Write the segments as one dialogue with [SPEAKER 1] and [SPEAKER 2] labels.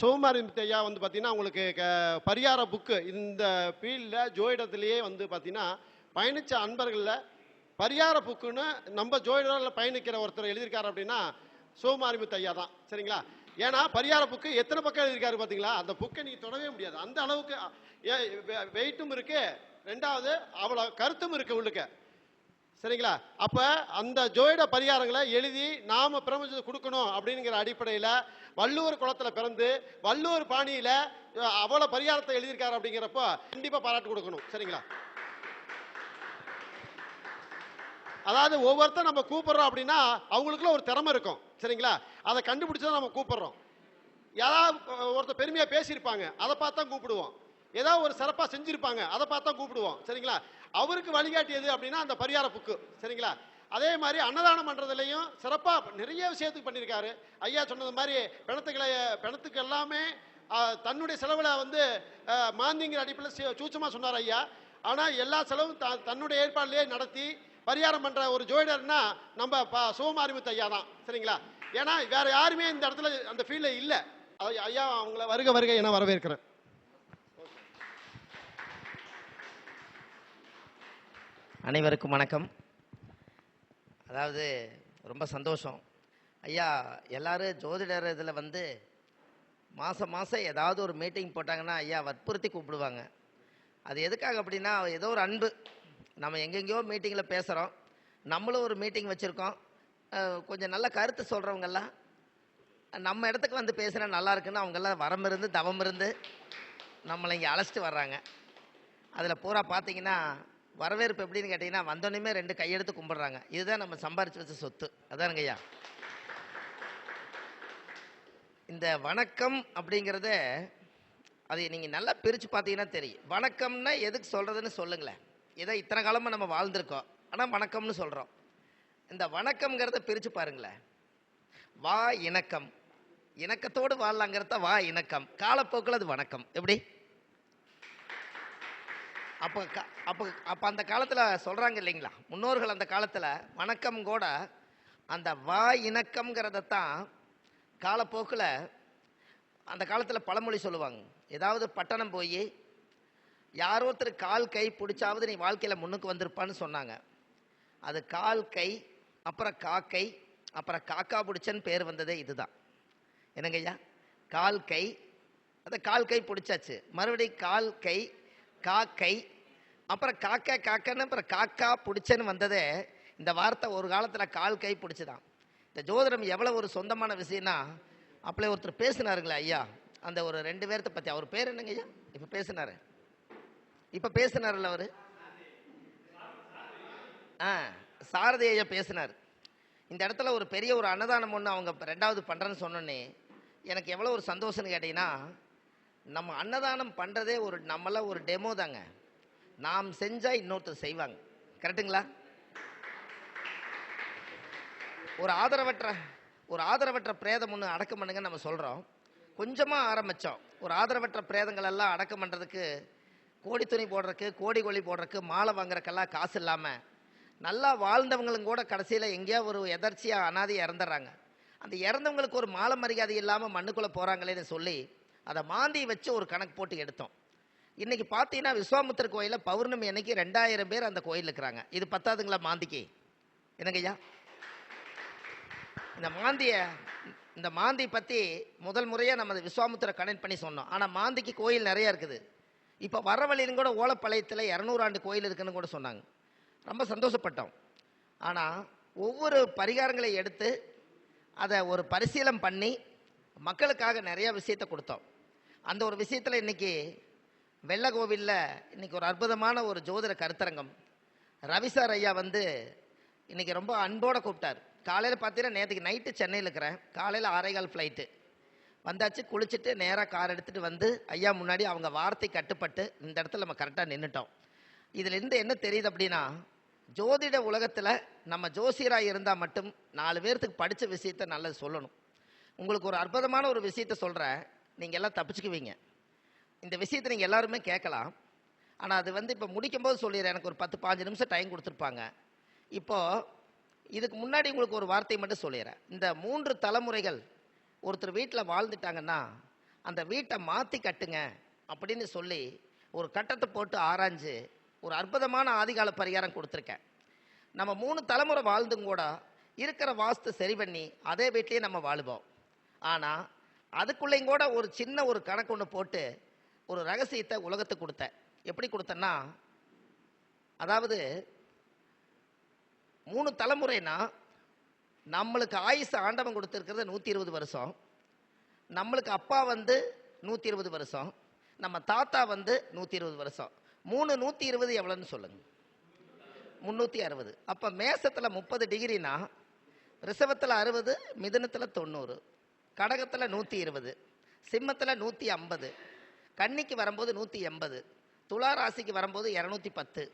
[SPEAKER 1] சிவகுமாரமூர்த்தி ஐயா வந்து பார்த்தீங்கன்னா, உங்களுக்கு பரிகார புக்கு இந்த ஃபீல்டில் ஜோதிடத்திலேயே வந்து பார்த்தீங்கன்னா, பயணித்த அன்பர்களில் பரிகார புக்குன்னு நம்ம ஜோதிடரில் பயணிக்கிற ஒருத்தர் எழுதியிருக்காரு அப்படின்னா, சிவகுமாரமூர்த்தி ஐயா தான். சரிங்களா? ஏன்னா பரிகார புக்கு எத்தனை பக்கம் எழுதியிருக்காரு பார்த்தீங்களா? அந்த புக்கை நீங்கள் தொடவே முடியாது. அந்த அளவுக்கு வெயிட்டும் இருக்கு. ரெண்டாவது அவ்வளோ கருத்தும் இருக்கு உள்ளுக்க. சரிங்களா? அப்ப அந்த ஜோதிட பரிகாரங்களை எழுதி நாம பிரபஞ்சத்தை கொடுக்கணும் அப்படிங்கிற அடிப்படையில் வள்ளுவர் குலத்துல பிறந்து வள்ளுவர் பாணியில அவ்வளவு பரிகாரத்தை எழுதியிருக்காரு அப்படிங்கிறப்போ கண்டிப்பா பாராட்டு கொடுக்கணும். சரிங்களா? அதாவது ஒவ்வொருத்தர் நம்ம கூப்பிடுறோம் அப்படின்னா அவங்களுக்குள்ள ஒரு திறமை இருக்கும். சரிங்களா? அதை கண்டுபிடிச்சதான் நம்ம கூப்பிடுறோம். யாராவது ஒருத்தர் பெருமையா பேசியிருப்பாங்க, அதை பார்த்தா கூப்பிடுவோம். ஏதாவது ஒரு சிறப்பா செஞ்சிருப்பாங்க, அதை பார்த்தா கூப்பிடுவோம். சரிங்களா? அவருக்கு வழிகாட்டியது அப்படின்னா அந்த பரிகார புக்கு. சரிங்களா? அதே மாதிரி அன்னதானம் பண்றதுலையும் சிறப்பா நிறைய விஷயத்துக்கு பண்ணியிருக்காரு. ஐயா சொன்னது மாதிரி பிணத்துக்கு எல்லாமே தன்னுடைய செலவுல வந்து மாந்திங்கிற அடிப்படையில் சூச்சமா சொன்னார் ஐயா. ஆனா எல்லா செலவும் தன்னுடைய ஏற்பாடுலேயே நடத்தி பரிகாரம் பண்ற ஒரு ஜோதிடர்னா நம்ம சிவகுமாரமூர்த்தி ஐயா தான். சரிங்களா? ஏன்னா வேற யாருமே இந்த இடத்துல அந்த ஃபீல்ட்ல இல்லை. ஐயா அவங்கள வருக வருக என வரவேற்கிறேன்.
[SPEAKER 2] அனைவருக்கும் வணக்கம். அதாவது ரொம்ப சந்தோஷம் ஐயா. எல்லாரும் ஜோதிடர் இதில் வந்து மாதம் ஏதாவது ஒரு மீட்டிங் போட்டாங்கன்னா ஐயா வற்புறுத்தி கூப்பிடுவாங்க. அது எதுக்காக அப்படின்னா, ஏதோ ஒரு அன்பு. நம்ம எங்கெங்கேயோ மீட்டிங்கில் பேசுகிறோம், நம்மளும் ஒரு மீட்டிங் வச்சுருக்கோம். கொஞ்சம் நல்ல கருத்து சொல்கிறவங்கெல்லாம் நம்ம இடத்துக்கு வந்து பேசுனா நல்லா இருக்குன்னு அவங்கெல்லாம் வரம் இருந்து தவம் இருந்து நம்மளை இங்கே அழைச்சிட்டு வர்றாங்க. அதில் பூரா பார்த்தீங்கன்னா வரவேற்பு எப்படின்னு கேட்டிங்கன்னா, வந்தோடனே 2 கையெடுத்து கும்பிட்றாங்க. இதுதான் நம்ம சம்பாரிச்சு வச்ச சொத்து. அதானுங்க ஐயா. இந்த வணக்கம் அப்படிங்கிறத அதை நீங்கள் நல்லா பிரித்து பார்த்தீங்கன்னா தெரியும். வணக்கம்னா எதுக்கு சொல்கிறதுன்னு சொல்லுங்களேன். இதை இத்தனை காலமாக நம்ம வாழ்ந்திருக்கோம், ஆனால் வணக்கம்னு சொல்கிறோம். இந்த வணக்கம்ங்கிறத பிரித்து பாருங்களேன். வா இணக்கம், இணக்கத்தோடு வாழலாங்கிறத வா இணக்கம். காலப்போக்கில் அது வணக்கம். எப்படி அப்போ அப்போ அந்த காலத்தில் சொல்கிறாங்க இல்லைங்களா, முன்னோர்கள் அந்த காலத்தில் வணக்கம் கூட அந்த வா இணக்கம்ங்கிறதான் காலப்போக்கில் அந்த காலத்தில் பழமொழி சொல்லுவாங்க. ஏதாவது பட்டணம் போய் யாரோ ஒருத்தர் கால் கை பிடிச்சாவது நீ வாழ்க்கையில் முன்னுக்கு வந்திருப்பான்னு சொன்னாங்க. அது கால் கை, அப்புறம் காக்கை, அப்புறம் காக்கா பிடிச்சன்னு பேர் வந்ததே இதுதான். என்னங்க ஐயா? கால் கை, அதை கால் கை பிடிச்சாச்சு, மறுபடியும் கால் கை காக்கை, அப்புறம் காக்கன்னு அப்புறம் காக்கா பிடிச்சன்னு வந்ததே இந்த வார்த்தை ஒரு காலத்தில் கால் கை பிடிச்சுதான். இந்த ஜோதிடம் எவ்வளோ ஒரு சொந்தமான விஷயம்னா, அப்பளே ஒருத்தர் பேசினாருங்களா ஐயா, அந்த ஒரு 2 பேர்த்த பற்றி. அவர் பேர் என்னங்க ஐயா? இப்போ பேசினார்ல அவர் சாரதி ஐயா பேசினார். இந்த இடத்துல ஒரு பெரிய ஒரு அன்னதானம் ஒன்று அவங்க 2வது பண்ணுறேன்னு சொன்னோன்னே எனக்கு எவ்வளோ ஒரு சந்தோஷம்னு கேட்டிங்கன்னா, நம்ம அன்னதானம் பண்ணுறதே நம்மள ஒரு டெமோ தாங்க. நாம் செஞ்சால் இன்னொருத்தர் செய்வாங்க. கரெக்டுங்களா? ஒரு ஆதரவற்ற பிரேதம் ஒன்று அடக்கம் பண்ணுங்க நம்ம சொல்கிறோம். கொஞ்சமாக ஆரம்பித்தோம். ஒரு ஆதரவற்ற பிரேதங்கள் எல்லாம் அடக்கம் பண்ணுறதுக்கு, கோடி துணி போடுறதுக்கு, கோடி போடுறதுக்கு, மாலை வாங்குறதுக்கெல்லாம் காசு இல்லாமல் நல்லா வாழ்ந்தவங்களும் கூட கடைசியில் எங்கேயோ ஒரு எதர்ச்சியாக அனாதையாக இறந்துடுறாங்க. அந்த இறந்தவங்களுக்கு ஒரு மாலை மரியாதை இல்லாமல் மண்ணுக்குள்ளே போகிறாங்களேன்னு சொல்லி அதை மாந்தி வச்சு ஒரு கணக்கு போட்டு எடுத்தோம். இன்றைக்கி பார்த்தீங்கன்னா விஸ்வாமுத்திர கோயிலில் பௌர்ணமி அன்னைக்கு 2000 பேர் அந்த கோயில் இருக்கிறாங்க. இது பத்தாதுங்களா மாந்திக்கு? என்னங்கய்யா? இந்த மாந்தி பற்றி முதல் முறையாக நம்ம விஸ்வாமுத்திர கனெக்ட் பண்ணி சொன்னோம். ஆனால் மாந்திக்கு கோயில் நிறையா இருக்குது. இப்போ வர வழியிலும் கூட ஓலப்பாளையத்தில் 200 ஆண்டு கோயில் இருக்குன்னு கூட சொன்னாங்க. ரொம்ப சந்தோஷப்பட்டோம். ஆனால் ஒவ்வொரு பரிகாரங்களை எடுத்து அதை ஒரு பரிசீலனை பண்ணி மக்களுக்காக நிறையா விஷயத்தை கொடுத்தோம். அந்த ஒரு விஷயத்தில் இன்றைக்கி வெள்ளக்கோவிலில் இன்றைக்கி ஒரு அற்புதமான ஒரு ஜோதிட கருத்தரங்கம். ரவிசார் ஐயா வந்து இன்றைக்கி ரொம்ப அன்போடு கூப்பிட்டார். காலையில் பார்த்தீங்கன்னா, நேற்றுக்கு நைட்டு சென்னையில் இருக்கிறேன், காலையில் 6:15 ஃப்ளைட்டு வந்தாச்சு. குளிச்சுட்டு நேராக கார் எடுத்துகிட்டு வந்து ஐயா முன்னாடி அவங்க வார்த்தை கட்டுப்பட்டு இந்த இடத்துல நம்ம கரெக்டாக நின்றுட்டோம். இதிலிருந்து என்ன தெரியுது அப்படின்னா, ஜோதிட உலகத்தில் நம்ம ஜோசியராக இருந்தால் மட்டும் 4 பேர்த்துக்கு படித்த விஷயத்தை நல்லது சொல்லணும். உங்களுக்கு ஒரு அற்புதமான ஒரு விஷயத்தை சொல்கிறேன், நீங்கள் எல்லாம் தப்பிச்சுக்குவீங்க. இந்த விஷயத்தை நீங்கள் எல்லாருமே கேட்கலாம். ஆனால் அது வந்து இப்போ முடிக்கும்போது சொல்லிடுறேன். எனக்கு ஒரு 10-15 நிமிஷம் டைம் கொடுத்துருப்பாங்க. இப்போது இதுக்கு முன்னாடி உங்களுக்கு ஒரு வார்த்தை மட்டும் சொல்லிடுறேன். இந்த 3 தலைமுறைகள் ஒருத்தர் வீட்டில் வாழ்ந்துட்டாங்கன்னா அந்த வீட்டை மாற்றி கட்டுங்க அப்படின்னு சொல்லி ஒரு கட்டத்தை போட்டு ஆராய்ஞ்சு ஒரு அற்புதமான ஆதிகால பரிகாரம் கொடுத்துருக்கேன். நம்ம 3 தலைமுறை வாழ்ந்தும் கூட இருக்கிற வாஸ்து சரி பண்ணி அதே வீட்லேயே நம்ம வாழுவோம். ஆனால் அதுக்குள்ளேயும் கூட ஒரு சின்ன ஒரு கணக்கு ஒன்று போட்டு ஒரு ரகசியத்தை உலகத்துக்கு கொடுத்தேன். எப்படி கொடுத்தேன்னா, அதாவது 3 தலைமுறைனா நம்மளுக்கு ஆயுசு ஆண்டவன் கொடுத்துருக்கிறது 120 வருஷம், நம்மளுக்கு அப்பா 120 வருஷம், நம்ம தாத்தா 120 வருஷம். 3 120 எவ்வளோன்னு சொல்லுங்க? 360. அப்போ மேசத்தில் 30 டிகிரினா ரிஷபத்தில் 60, மிதுனத்தில் 90, கடகத்தில் 120, சிம்மத்தில் 150, கன்னிக்கு வரும்போது 180, துலா ராசிக்கு வரும்போது 210,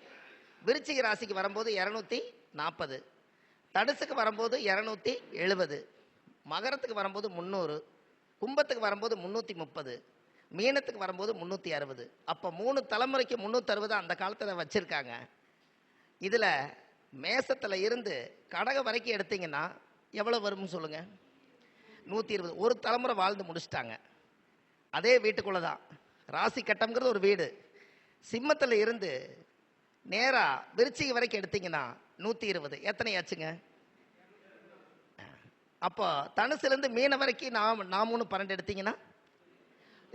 [SPEAKER 2] விருச்சிக ராசிக்கு வரும்போது 240, தனுசுக்கு வரும்போது 270, மகரத்துக்கு வரும்போது 300, கும்பத்துக்கு வரும்போது 330, மீனத்துக்கு வரும்போது 360. அப்போ 3 தலைமுறைக்கு 360 அந்த காலத்தில் வச்சுருக்காங்க. இதில் மேசத்தில் இருந்து கடகம் வரைக்கும் எடுத்தீங்கன்னா எவ்வளோ வரும்னு சொல்லுங்கள்? 120. ஒரு தலைமுறை வாழ்ந்து முடிச்சிட்டாங்க. அதே வீட்டுக்குள்ளே தான் ராசி கட்டம்ங்கிறது ஒரு வீடு. சிம்மத்தில் இருந்து நேராக விருச்சிக வரைக்கும் எடுத்தீங்கன்னா 120. எத்தனை ஆச்சுங்க? அப்போ தனுசுலேருந்து மீன வரைக்கும் நான் 12 எடுத்தீங்கன்னா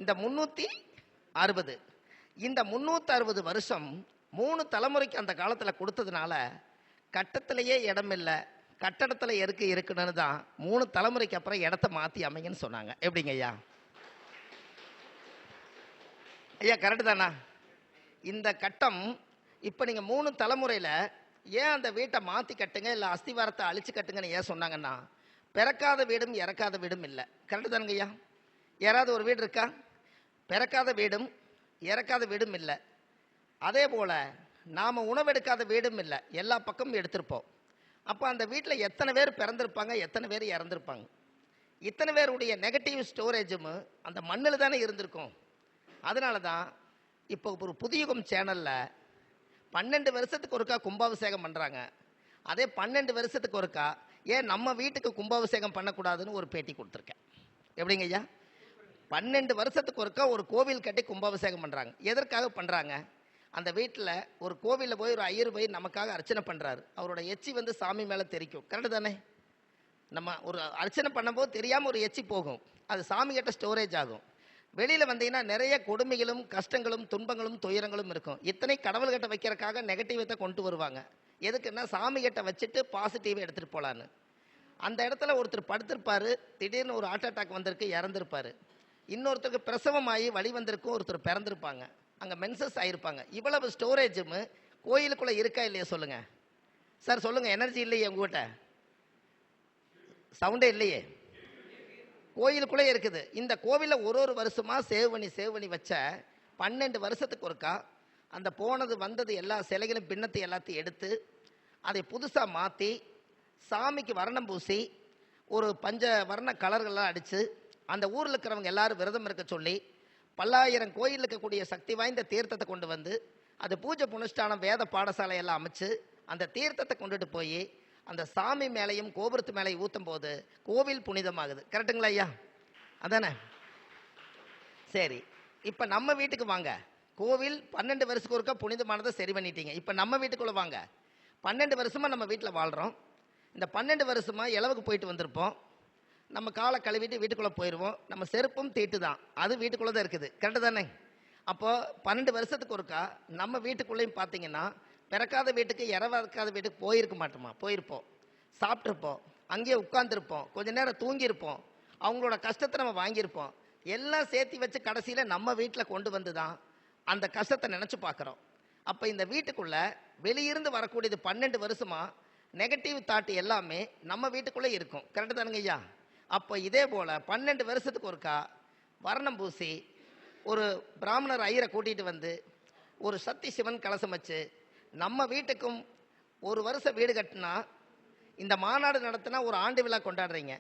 [SPEAKER 2] இந்த 360. இந்த 360 வருஷம் 3 தலைமுறைக்கு அந்த காலத்தில் கொடுத்ததுனால கட்டத்திலேயே இடம் இல்லை, கட்டடத்தில் இருக்குன்னு தான் 3 தலைமுறைக்கு அப்புறம் இடத்த மாற்றி அமைங்கன்னு சொன்னாங்க. எப்படிங்க ஐயா? ஐயா கரெக்டு தானா? இந்த கட்டம் இப்போ நீங்கள் 3 தலைமுறையில் ஏன் அந்த வீட்டை மாற்றி கட்டுங்க இல்லை அஸ்திவாரத்தை அழிச்சு கட்டுங்கன்னு ஏன் சொன்னாங்கன்னா, பிறக்காத வீடும் இறக்காத வீடும் இல்லை. கரெக்டு தானுங்க ஐயா? யாராவது ஒரு வீடு இருக்கா? பிறக்காத வீடும் இறக்காத வீடும் இல்லை. அதே போல் நாம் உணவெடுக்காத வீடும் இல்லை, எல்லா பக்கமும் எடுத்திருப்போம். அப்போ அந்த வீட்டில் எத்தனை பேர் பிறந்திருப்பாங்க, எத்தனை பேர் இறந்துருப்பாங்க? இத்தனை பேருடைய நெகட்டிவ் ஸ்டோரேஜும் அந்த மண்ணில் தானே இருந்திருக்கும். அதனால தான் இப்போ ஒரு புதியுகம் சேனலில் 12 வருஷத்துக்கு ஒருக்கா கும்பாபிஷேகம் பண்ணுறாங்க. அதே 12 வருஷத்துக்கு ஒருக்கா ஏன் நம்ம வீட்டுக்கு கும்பாபிஷேகம் பண்ணக்கூடாதுன்னு ஒரு பேட்டி கொடுத்துருக்கேன். எப்படிங்க ஐயா? 12 வருஷத்துக்கு ஒருக்கா ஒரு கோவில் கட்டி கும்பாபிஷேகம் பண்ணுறாங்க. எதற்காக பண்ணுறாங்க? அந்த வீட்டில் ஒரு கோவிலில் போய் ஒரு ஐயர் போய் நமக்காக அர்ச்சனை பண்ணுறாரு. அவரோட எச்சி சாமி மேலே தெரிக்கும். கரெக்டு தானே? நம்ம ஒரு அர்ச்சனை பண்ணும்போது தெரியாமல் ஒரு எச்சி போகும், அது சாமி கிட்ட ஸ்டோரேஜ் ஆகும். வெளியில் வந்தீங்கன்னா நிறைய கொடுமைகளும் கஷ்டங்களும் துன்பங்களும் துயரங்களும் இருக்கும். இத்தனை கடவுள்கிட்ட வைக்கிறதுக்காக நெகட்டிவத்தை கொண்டு வருவாங்க. எதுக்குன்னா சாமி கிட்ட வச்சுட்டு பாசிட்டிவை எடுத்துகிட்டு போகலான்னு. அந்த இடத்துல ஒருத்தர் படுத்திருப்பார், திடீர்னு ஒரு ஹார்ட் அட்டாக் வந்திருக்கு, இறந்துருப்பார். இன்னொருத்தருக்கு பிரசவம் ஆகி வழி வந்திருக்கும், ஒருத்தர் பிறந்திருப்பாங்க, அங்கே மென்சஸ் ஆகிருப்பாங்க. இவ்வளவு ஸ்டோரேஜும் கோயிலுக்குள்ளே இருக்கா இல்லையா சொல்லுங்கள் சார்? சொல்லுங்கள். எனர்ஜி இல்லையே உங்ககிட்ட? சவுண்டே இல்லையே. கோயிலுக்குள்ளே இருக்குது. இந்த கோவிலில் ஒரு வருஷமாக சேவ் பண்ணி வச்ச 12 வருஷத்துக்கு ஒருக்கா அந்த போனது வந்தது எல்லா சிலைகளும் பின்னத்தை எல்லாத்தையும் எடுத்து அதை புதுசாக மாற்றி சாமிக்கு வர்ணம் பூசி ஒரு பஞ்ச வர்ண கலர்கள்லாம் அடித்து அந்த ஊரில் இருக்கிறவங்க எல்லாரும் விரதம் இருக்க சொல்லி பல்லாயிரம் கோயில் இருக்கக்கூடிய சக்தி வாய்ந்த தீர்த்தத்தை கொண்டு வந்து அது பூஜை புனுஷ்டானம் வேத பாடசாலையெல்லாம் அமைச்சு அந்த தீர்த்தத்தை கொண்டுட்டு போய் அந்த சாமி மேலையும் கோபுரத்து மேலையும் ஊற்றும் போது கோவில் புனிதமாகுது. கரெக்டுங்களா ஐயா? அதானே? சரி, இப்போ நம்ம வீட்டுக்கு வாங்க. கோவில் 12 வருஷத்துக்கு ஒருக்கா புனிதமானதை சரி பண்ணிட்டீங்க. இப்போ நம்ம வீட்டுக்குள்ளே வாங்க. 12 வருஷமாக நம்ம வீட்டில் வாழ்கிறோம். இந்த 12 வருஷமாக இளவுக்கு போயிட்டு வந்திருப்போம். நம்ம காலை கழுவிட்டு வீட்டுக்குள்ளே போயிடுவோம். நம்ம செருப்பும் தீட்டு தான், அது வீட்டுக்குள்ளே தான் இருக்குது. கரெக்டு தானே? அப்போது 12 வருஷத்துக்கு ஒருக்கா நம்ம வீட்டுக்குள்ளேயும் பார்த்தீங்கன்னா பிறக்காத வீட்டுக்கு இறவாக்காத வீட்டுக்கு போயிருக்க மாட்டோமா? போயிருப்போம், சாப்பிட்ருப்போம், அங்கேயே உட்காந்துருப்போம், கொஞ்ச நேரம் தூங்கியிருப்போம், அவங்களோட கஷ்டத்தை நம்ம வாங்கியிருப்போம். எல்லாம் சேர்த்து வச்சு கடைசியில் நம்ம வீட்டில் கொண்டு வந்து தான் அந்த கஷ்டத்தை நினச்சி பார்க்குறோம். அப்போ இந்த வீட்டுக்குள்ளே வெளியிருந்து வரக்கூடியது 12 வருஷமாக நெகட்டிவ் தாட் எல்லாமே நம்ம வீட்டுக்குள்ளே இருக்கும். கரெக்டு தானுங்க ஐயா? அப்போ இதே போல் 12 வருஷத்துக்கு ஒருக்கா வர்ணம் பூசி ஒரு பிராமணர் ஐயரை கூட்டிகிட்டு வந்து ஒரு சக்தி சிவன் கலசம் வச்சு நம்ம வீட்டுக்கும் ஒரு வருஷம் வீடு கட்டினா இந்த மாநாடு நடத்தினா ஒரு ஆண்டு விழா கொண்டாடுறீங்க.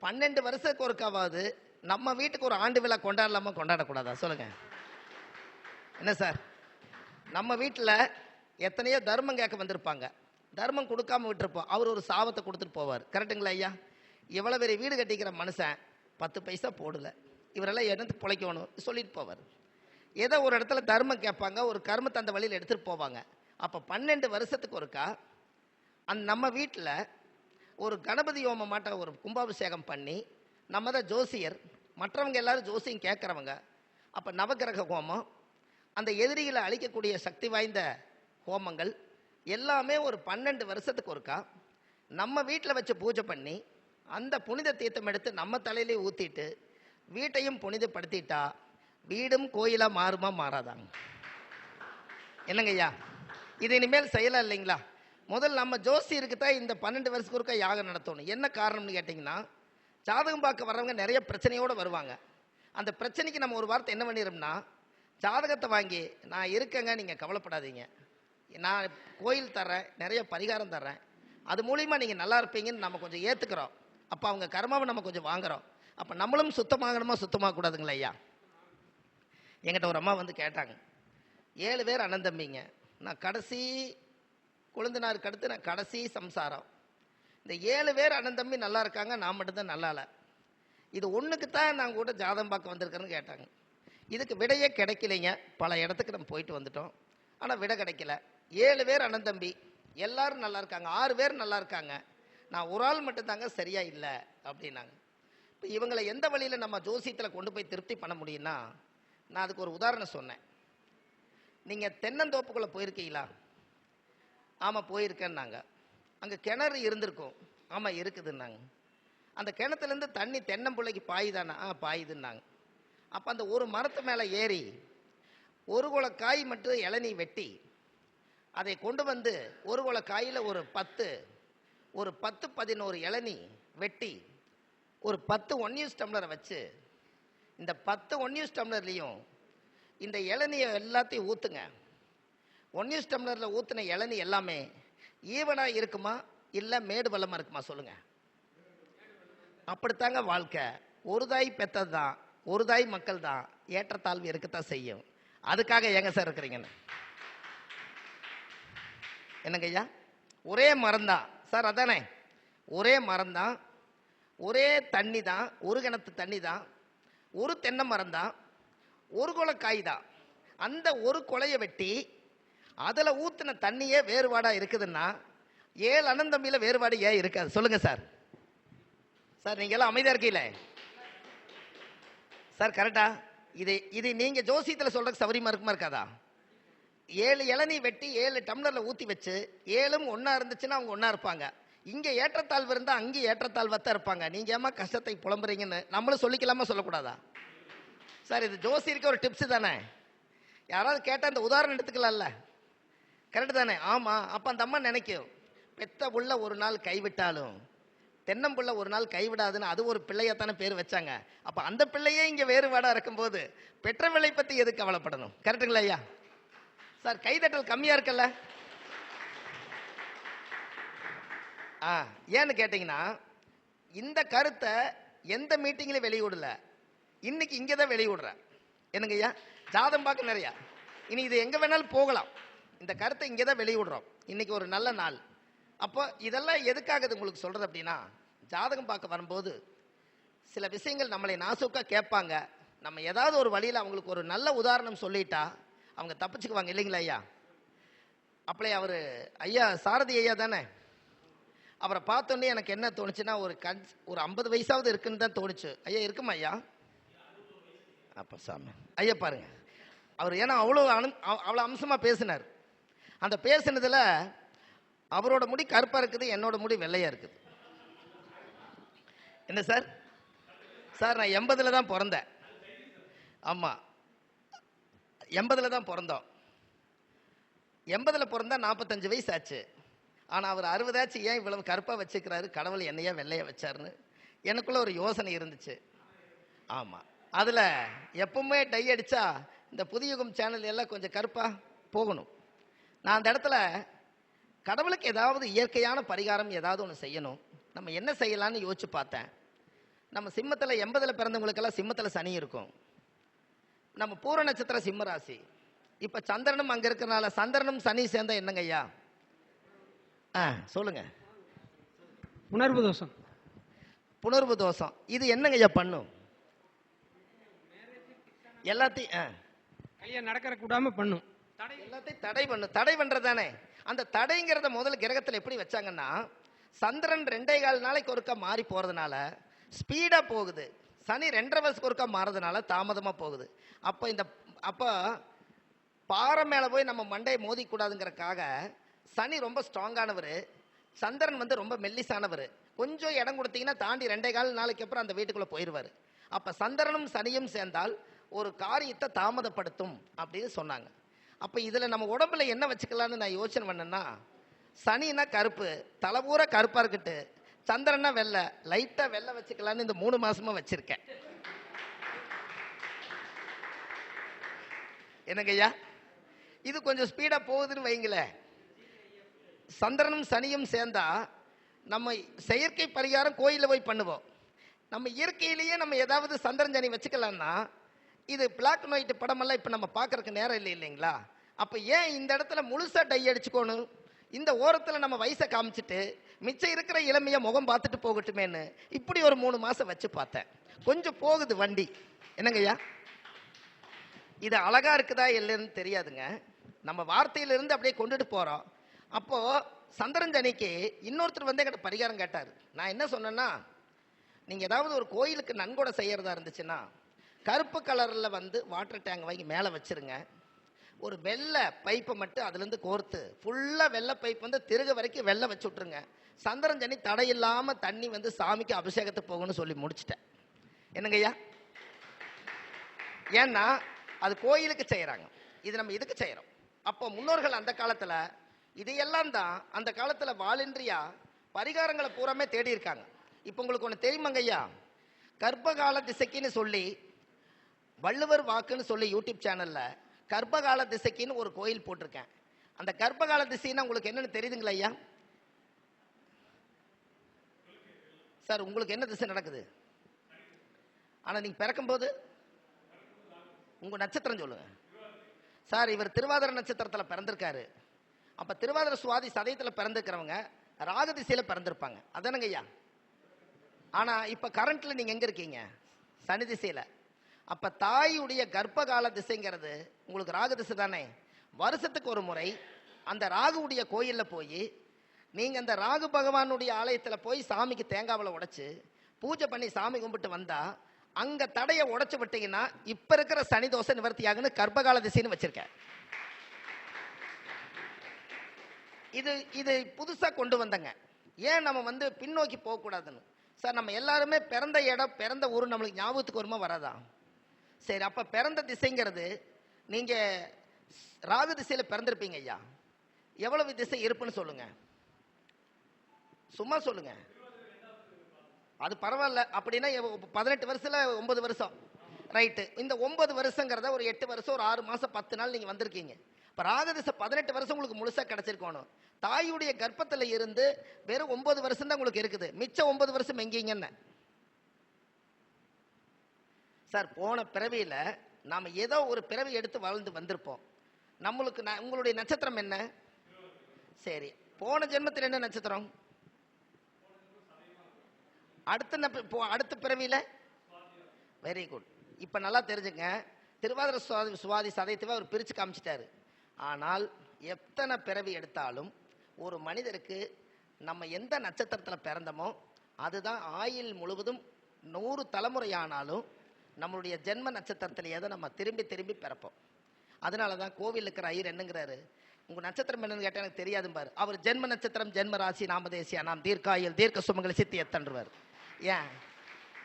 [SPEAKER 2] 12 வருஷத்துக்கு ஒருக்காவது நம்ம வீட்டுக்கு ஒரு ஆண்டு விழா கொண்டாடலாமா கொண்டாடக்கூடாதா சொல்லுங்கள்? என்ன சார்? நம்ம வீட்டில் எத்தனையோ தர்மம் கேட்க வந்திருப்பாங்க, தர்மம் கொடுக்காம விட்டுருப்போம், அவர் ஒரு சாபத்தை கொடுத்துட்டு போவார். கரெக்டுங்களா ஐயா? இவ்வளோ பெரிய வீடு கட்டிக்கிற மனுஷன் 10 பைசா போடலை, இவரெல்லாம் என்னத்துக்கு பிழைக்கணும் சொல்லிட்டு போவார். ஏதோ ஒரு இடத்துல தர்மம் கேட்பாங்க, ஒரு கர்மத்தை அந்த வழியில் எடுத்துகிட்டு போவாங்க. அப்போ 12 வருஷத்துக்கு ஒருக்கா நம்ம வீட்டில் ஒரு கணபதி ஹோமம் மாட்ட ஒரு கும்பாபிஷேகம் பண்ணி, நம்ம தான் ஜோசியர், மற்றவங்க எல்லாரும் ஜோசியம் கேட்குறவங்க. அப்போ நவகிரக ஹோமம், அந்த எதிரிகளை அழிக்கக்கூடிய சக்தி வாய்ந்த ஹோமங்கள் எல்லாமே ஒரு 12 வருஷத்துக்கு ஒருக்கா நம்ம வீட்டில் வச்சு பூஜை பண்ணி, அந்த புனித தீர்த்தம் எடுத்து நம்ம தலையிலே ஊற்றிட்டு வீட்டையும் புனிதப்படுத்திட்டா வீடும் கோயிலாக மாறுமா மாறாதாங்க? என்னங்க ஐயா, இது இனிமேல் செய்யலாம் இல்லைங்களா? முதல் நம்ம ஜோசியருக்கு தான் இந்த 12 வருஷத்துக்கு ஒருக்கா யாகம் நடத்தணும். என்ன காரணம்னு கேட்டிங்கன்னா, ஜாதகம் பார்க்க வர்றவங்க நிறைய பிரச்சனையோடு வருவாங்க. அந்த பிரச்சனைக்கு நம்ம ஒரு வார்த்தை என்ன பண்ணிடுறோம்னா, ஜாதகத்தை வாங்கி நான் இருக்கேங்க, நீங்கள் கவலைப்படாதீங்க, நான் கோயில் தர்றேன், நிறைய பரிகாரம் தர்றேன், அது மூலிமா நீங்கள் நல்லா இருப்பீங்கன்னு நம்ம கொஞ்சம் ஏற்றுக்கிறோம். அப்போ அவங்க கர்மாவை நம்ம கொஞ்சம் வாங்குகிறோம். அப்போ நம்மளும் சுத்தமாகணுமா சுத்தமாகக்கூடாதுங்களா ஐயா? என்கிட்ட ஒரு அம்மா வந்து கேட்டாங்க, 7 பேர் அண்ணன் தம்பிங்க, நான் கடைசி கொழுந்தனாருக்கு அடுத்து நான் கடைசி சம்சாரம், இந்த 7 பேர் அண்ணன் தம்பி நல்லா இருக்காங்க, நான் மட்டும்தான் நல்லா இல்லை, இது ஒன்றுக்கு தான் நான் கூட ஜாதகம் பார்க்க வந்திருக்கேன்னு கேட்டாங்க. இதுக்கு விடையே கிடைக்கலைங்க. பல இடத்துக்கு நம்ம போயிட்டு வந்துட்டோம், ஆனால் விடை கிடைக்கல. 7 பேர் அண்ணன் தம்பி எல்லாரும் நல்லா இருக்காங்க, 6 பேர் நல்லா இருக்காங்க, நான் ஒரு ஆள் மட்டும்தாங்க சரியா இல்லை அப்படின்னாங்க. இப்போ இவங்களை எந்த வழியில் நம்ம ஜோசியத்தில் கொண்டு போய் திருப்தி பண்ண முடியும்னா, நான் அதுக்கு ஒரு உதாரணம் சொன்னேன். நீங்கள் தென்னந்தோப்புக்குள்ளே போயிருக்கீங்களா? ஆமாம் போயிருக்கேன்னாங்க. அங்கே கிணறு இருந்திருக்கும். ஆமாம் இருக்குதுன்னாங்க. அந்த கிணத்துலேருந்து தண்ணி தென்னம்பிள்ளைக்கு பாயுதானா? பாயுதுன்னாங்க. அப்போ அந்த ஒரு மரத்து மேலே ஏறி ஒரு குலை காய் மட்டும் இளநீ வெட்டி அதை கொண்டு வந்து ஒரு குலை காயில் ஒரு 10-11 இளநீ வெட்டி ஒரு 10 ஒன்யூஸ் டம்ளரை வச்சு, இந்த 10 ஒன்யூஸ் டம்ளர்லேயும் இந்த இளநியை எல்லாத்தையும் ஊற்றுங்க. ஒன்யூஸ் டம்ளரில் ஊற்றின இளநீ எல்லாமே ஈவனாக இருக்குமா இல்லை மேடு பள்ளமாக இருக்குமா சொல்லுங்கள்? அப்படித்தாங்க வாழ்க்கை. ஒரு தாய் பெற்றது தான், ஒரு தாய் மக்கள் தான், ஏற்றத்தாழ்வு இருக்கத்தான் செய்யும். அதுக்காக எங்க சார் இருக்கிறீங்கன்னு? என்னங்க ஐயா, ஒரே மரம் தான் சார், அதானே, ஒரே மரம் தான், ஒரே தண்ணி தான், ஒரு கிணத்து தண்ணி தான், ஒரு தென்னை மரம் தான், ஒரு குலை காய் தான். அந்த ஒரு குலையை வெட்டி அதில் ஊற்றின தண்ணியே வேறுபாடாக இருக்குதுன்னா 7 அண்ணன் தம்பியில் வேறுபாடு ஏன் இருக்காது சொல்லுங்கள் சார்? சார் நீங்கள் எல்லாம் அமைதியாக இருக்கீங்களே சார், கரெக்டா? இது நீங்கள் ஜோசியத்தில் சொல்கிறதுக்கு சௌரியமாக இருக்குமா இருக்காதா? 7 இளநீ வெட்டி 7 டம்ளரில் ஊற்றி வச்சு 7ம் ஒன்றா இருந்துச்சுன்னா அவங்க ஒன்றா இருப்பாங்க. இங்கே ஏற்றத்தாழ்வு இருந்தால் அங்கே ஏற்றத்தாழ்வாக இருப்பாங்க. நீங்கள் ஏமா கஷ்டத்தை புலம்புறீங்கன்னு நம்மளும் சொல்லிக்கலாமா சொல்லக்கூடாதா சார்? இது ஜோசியருக்கு ஒரு டிப்ஸ் தானே. யாராவது கேட்டால் அந்த உதாரணம் எடுத்துக்கலாம்ல, கரெக்டு தானே? ஆமாம். அப்போ அந்த அம்மா நினைக்கும், பெத்த புள்ள ஒரு நாள் கைவிட்டாலும் தென்னம்புள்ள ஒரு நாள் கைவிடாதுன்னு அது ஒரு பிள்ளையத்தானே பேர் வச்சாங்க. அப்போ அந்த பிள்ளையே இங்கே வேறுபாடாக இருக்கும்போது பெற்ற பிள்ளை பற்றி எது கவலைப்படணும்? கரெக்டுங்களா ஐயா? சார் கைதட்டல் கம்மியாக இருக்குல்ல? ஏன்னு கேட்டிங்கன்னா, இந்த கருத்தை எந்த மீட்டிங்லையும் வெளியிடல, இன்னைக்கு இங்கே தான் வெளியிடுறேன். என்னங்க ஐயா, ஜாதம் பார்க்க நிறையா, இனி இது எங்கே வேணாலும் போகலாம். இந்த கருத்தை இங்கே தான் வெளியிடுறோம். இன்னைக்கு ஒரு நல்ல நாள். அப்போ இதெல்லாம் எதுக்காக உங்களுக்கு சொல்கிறது அப்படின்னா, ஜாதகம் பார்க்க வரும்போது சில விஷயங்கள் நம்மளை நாசுக்காக கேட்பாங்க. நம்ம ஏதாவது ஒரு வழியில் அவங்களுக்கு ஒரு நல்ல உதாரணம் சொல்லிட்டா அவங்க தப்பிச்சுக்குவாங்க இல்லைங்களா ஐயா? அப்படியே அவர் ஐயா சாரதி ஐயா தானே, அவரை பார்த்தோன்னே எனக்கு என்ன தோணுச்சுன்னா, ஒரு 50 வயசாவது இருக்குன்னு தான் தோணுச்சு. ஐயா இருக்குமா ஐயா? அப்போ சாமி ஐயா பாருங்க, அவர் ஏன்னா அவ்வளோ அம்சமாக பேசினார். அந்த பேசினதில் அவரோட முடி கருப்பாக இருக்குது, என்னோட முடி வெள்ளையாக இருக்குது. என்ன சார்? சார் நான் 80ல் தான் பிறந்தேன். ஆமாம், 80ல் தான் பிறந்தோம். 80ல் பிறந்தா 45 வயசு ஆச்சு. ஆனால் அவர் 60 ஆச்சு, ஏன் இவ்வளவு கருப்பாக வச்சுக்கிறாரு, கடவுள் என்னையா வெள்ளையா வச்சாருன்னு எனக்குள்ள ஒரு யோசனை இருந்துச்சு. ஆமாம், அதில் எப்பவுமே டை அடித்தா இந்த புதியுகம் சேனல் எல்லாம் கொஞ்சம் கருப்பாக போகணும். நான் அந்த இடத்துல கடவுளுக்கு ஏதாவது இயற்கையான பரிகாரம் ஏதாவது ஒன்று செய்யணும், நம்ம என்ன செய்யலான்னு யோசிச்சு பார்த்தேன். நம்ம சிம்மத்தில் 80ல் பிறந்தவங்களுக்கெல்லாம் சிம்மத்தில் சனி இருக்கும். நம்ம பூர நட்சத்திர சிம்ம ராசி. இப்போ சந்திரனும் அங்கே இருக்கிறனால சந்திரனும் சனி சேர்ந்தா என்னங்க ஐயா? சொல்லுங்க.
[SPEAKER 3] புணர்வு தோஷம்.
[SPEAKER 2] புணர்வு தோஷம் இது என்னங்க ஐயா பண்ணும்? எல்லாத்தையும்
[SPEAKER 3] கல்யாணம் நடக்கிற கூடாம பண்ணும்.
[SPEAKER 2] எல்லாத்தையும் தடை பண்ணும். தடை பண்றதானே. அந்த தடைங்கிறத முதல்ல கிரகத்தில் எப்படி வச்சாங்கன்னா, சந்திரன் 2.25 நாளைக்கு ஒருக்கா மாறி போறதுனால ஸ்பீடா போகுது. சனி 2.5 வருஷத்துக்கு ஒருக்கா மாறதுனால தாமதமா போகுது. அப்ப பாறை மேல போய் நம்ம மண்டையை மோதி கூடாதுங்கிறதுக்காக சனி ரொம்ப ஸ்ட்ராங்கானவர், சந்திரன் வந்து ரொம்ப மெல்லிசானவர். கொஞ்சம் இடம் கொடுத்தீங்கன்னா தாண்டி 2.25 நாளைக்கு அப்புறம் அந்த வீட்டுக்குள்ள போயிடுவார். அப்ப சந்திரனும் சனியும் சேர்ந்தால் ஒரு காரியத்தை தாமதப்படுத்தும் அப்படின்னு சொன்னாங்க. அப்ப இதுல நம்ம உடம்புல என்ன வச்சுக்கலாம்னு நான் யோசனை பண்ணேன்னா, சனின்னா கருப்பு, தலைபூரா கருப்பா இருக்கட்டு, சந்திரன்னா வெள்ளை, லைட்டா வெள்ளை வச்சுக்கலான்னு இந்த 3 மாசமா வச்சிருக்கேன். என்னங்க ஐயா, இது கொஞ்சம் ஸ்பீடா போகுதுன்னு வைங்கள. சந்திரனும் சனியும் சேர்ந்தா நம்ம செயற்கை பரிகாரம் கோயிலில் போய் பண்ணுவோம். நம்ம இயற்கையிலேயே நம்ம ஏதாவது சந்திரன் சனி வச்சுக்கலாம்னா, இது பிளாக் அண்ட் ஒயிட் படமெல்லாம் இப்போ நம்ம பார்க்கறதுக்கு நேரம் இல்லை இல்லைங்களா? அப்போ ஏன் இந்த இடத்துல முழுசா டை அடிச்சுக்கோணும்? இந்த ஓரத்தில் நம்ம வயசை காமிச்சிட்டு மிச்சம் இருக்கிற இளமையை முகம் பார்த்துட்டு போகட்டுமேன்னு இப்படி ஒரு 3 மாசம் வச்சு பார்த்தேன். கொஞ்சம் போகுது வண்டி. என்னங்கய்யா, இது அழகா இருக்குதா இல்லைன்னு தெரியாதுங்க. நம்ம வார்த்தையிலிருந்து அப்படியே கொண்டுட்டு போறோம். அப்போ சந்திரன் சனிக்கு இன்னொருத்தர் வந்து என்கிட்ட பரிகாரம் கேட்டார். நான் என்ன சொன்னேன்னா, நீங்க ஏதாவது ஒரு கோயிலுக்கு நன்கொடை செய்யறதா இருந்துச்சுன்னா கருப்பு கலர்ல வந்து வாட்டர் டேங்க் வாங்கி மேலே வச்சிருங்க. ஒரு வெள்ளை பைப்பை மட்டும் அதுலேருந்து கோர்த்து ஃபுல்லா வெள்ளை பைப் வந்து திருக வரைக்கும் வெள்ளை வச்சு விட்டுருங்க. சந்திரன் சனி தடையில்லாம தண்ணி வந்து சாமிக்கு அபிஷேகத்துக்கு போகணும்னு சொல்லி முடிச்சிட்டேன். என்னங்கய்யா, ஏன்னா அது கோயிலுக்கு செய்யறாங்க, இது நம்ம இதுக்கு செய்யறோம். அப்போ முன்னோர்கள் அந்த காலத்துல இதையெல்லாம் தான் அந்த காலத்துல வாலின்றியா பரிகாரங்களை பூராமே தேடி இருக்காங்க. இப்போ உங்களுக்கு ஒன்று தெரியுமாங்க ஐயா, கர்ப்பகால திசைக்குன்னு சொல்லி வள்ளுவர் வாக்குன்னு சொல்லி யூடியூப் சேனல்ல கர்ப்பகால திசைக்குன்னு ஒரு கோயில் போட்டிருக்கேன். அந்த கர்ப்பகால திசைன்னா உங்களுக்கு என்னன்னு தெரியுதுங்களா ஐயா? சார் உங்களுக்கு என்ன திசை நடக்குது? ஆனா நீங்க பிறக்கும்போது உங்க நட்சத்திரம் சொல்லுங்க சார். இவர் திருவாதிரை நட்சத்திரத்துல பிறந்திருக்காரு. அப்ப திருவாதிரை சுவாதி சதயத்துல பிறந்திருக்கிறவங்க ராகு திசையில பிறந்திருப்பாங்க, அதானங்க ஐயா? ஆனா இப்ப கரண்ட்ல நீங்க எங்க இருக்கீங்க? சனி திசையில. அப்ப தாயுடைய கர்ப்பகால திசைங்கிறது உங்களுக்கு ராகு திசை தானே. வருஷத்துக்கு ஒரு முறை அந்த ராகுவுடைய கோயில்ல போய் நீங்க அந்த ராகு பகவானுடைய ஆலயத்துல போய் சாமிக்கு தேங்காவளை உடைச்சு பூஜை பண்ணி சாமி கும்பிட்டு வந்தா அங்க தடையை உடைச்சு விட்டீங்கன்னா இப்ப இருக்கிற சனி தோசை நிவர்த்தி ஆகுன்னு கர்ப்பகால திசைன்னு வச்சிருக்கேன். இது இது புதுசா கொண்டு வந்தங்க. ஏன் நம்ம வந்து பின்னோக்கி போக கூடாதுன்னு. சார் நம்ம எல்லாருமே பிறந்த இடம் பிறந்த ஊர் நம்மளுக்கு ஞாபகத்துக்கு வருமா வராதா? சரி, அப்ப பிறந்த திசைங்கிறது நீங்க ராகு திசையில பிறந்திருப்பீங்க ஐயா. எவ்வளவு திசை இருப்புன்னு சொல்லுங்க, சும்மா சொல்லுங்க. அது பரவாயில்ல. அப்படின்னா 18 வருஷத்துல 9 வருஷம் ரைட்டு. இந்த 9 வருஷங்கிறத ஒரு 8 வருஷம் ஒரு 6 மாசம் 10 நாள் நீங்க வந்திருக்கீங்க. இப்ப ராகு திசை 18 வருஷம் உங்களுக்கு முழுசா கிடைச்சிருக்கணும். தாயுடைய கர்ப்பத்துல இருந்து வெறும் 9 வருஷம் தான் உங்களுக்கு இருக்குது. மிச்சம் 9 வருஷம் எங்கீங்கன்னு சார். போன பிறவியில நாம ஏதோ ஒரு பிறவி எடுத்து வாழ்ந்து வந்திருப்போம். நம்மளுக்கு உங்களுடைய நட்சத்திரம் என்ன? சரி, போன ஜென்மத்தில் என்ன நட்சத்திரம்? அடுத்த பிறவியில வெரி குட். இப்ப நல்லா தெரிஞ்சுங்க, திருவாதிரை சுவாதி சதயத்தை அவர் பிரிச்சு காமிச்சிட்டாரு. ஆனால் எத்தனை பிறவி எடுத்தாலும் ஒரு மனிதருக்கு நம்ம எந்த நட்சத்திரத்தில் பிறந்தமோ அதுதான் ஆயுள் முழுவதும் 100 தலைமுறையானாலும் நம்மளுடைய ஜென்ம நட்சத்திரத்திலேயே தான் நம்ம திரும்பி திரும்பி பிறப்போம். அதனால தான் கோவில் இருக்கிற ஐயர் என்னங்கிறாரு, உங்க நட்சத்திரம் என்னன்னு கேட்டால் எனக்கு தெரியாது பாரு. அவர் ஜென்ம நட்சத்திரம் ஜென்ம ராசி நாமதேசியா நாம் தீர்க்காயுள் தீர்க்க சுமங்கலி சித்தி எத்தன்றுவார். ஏன்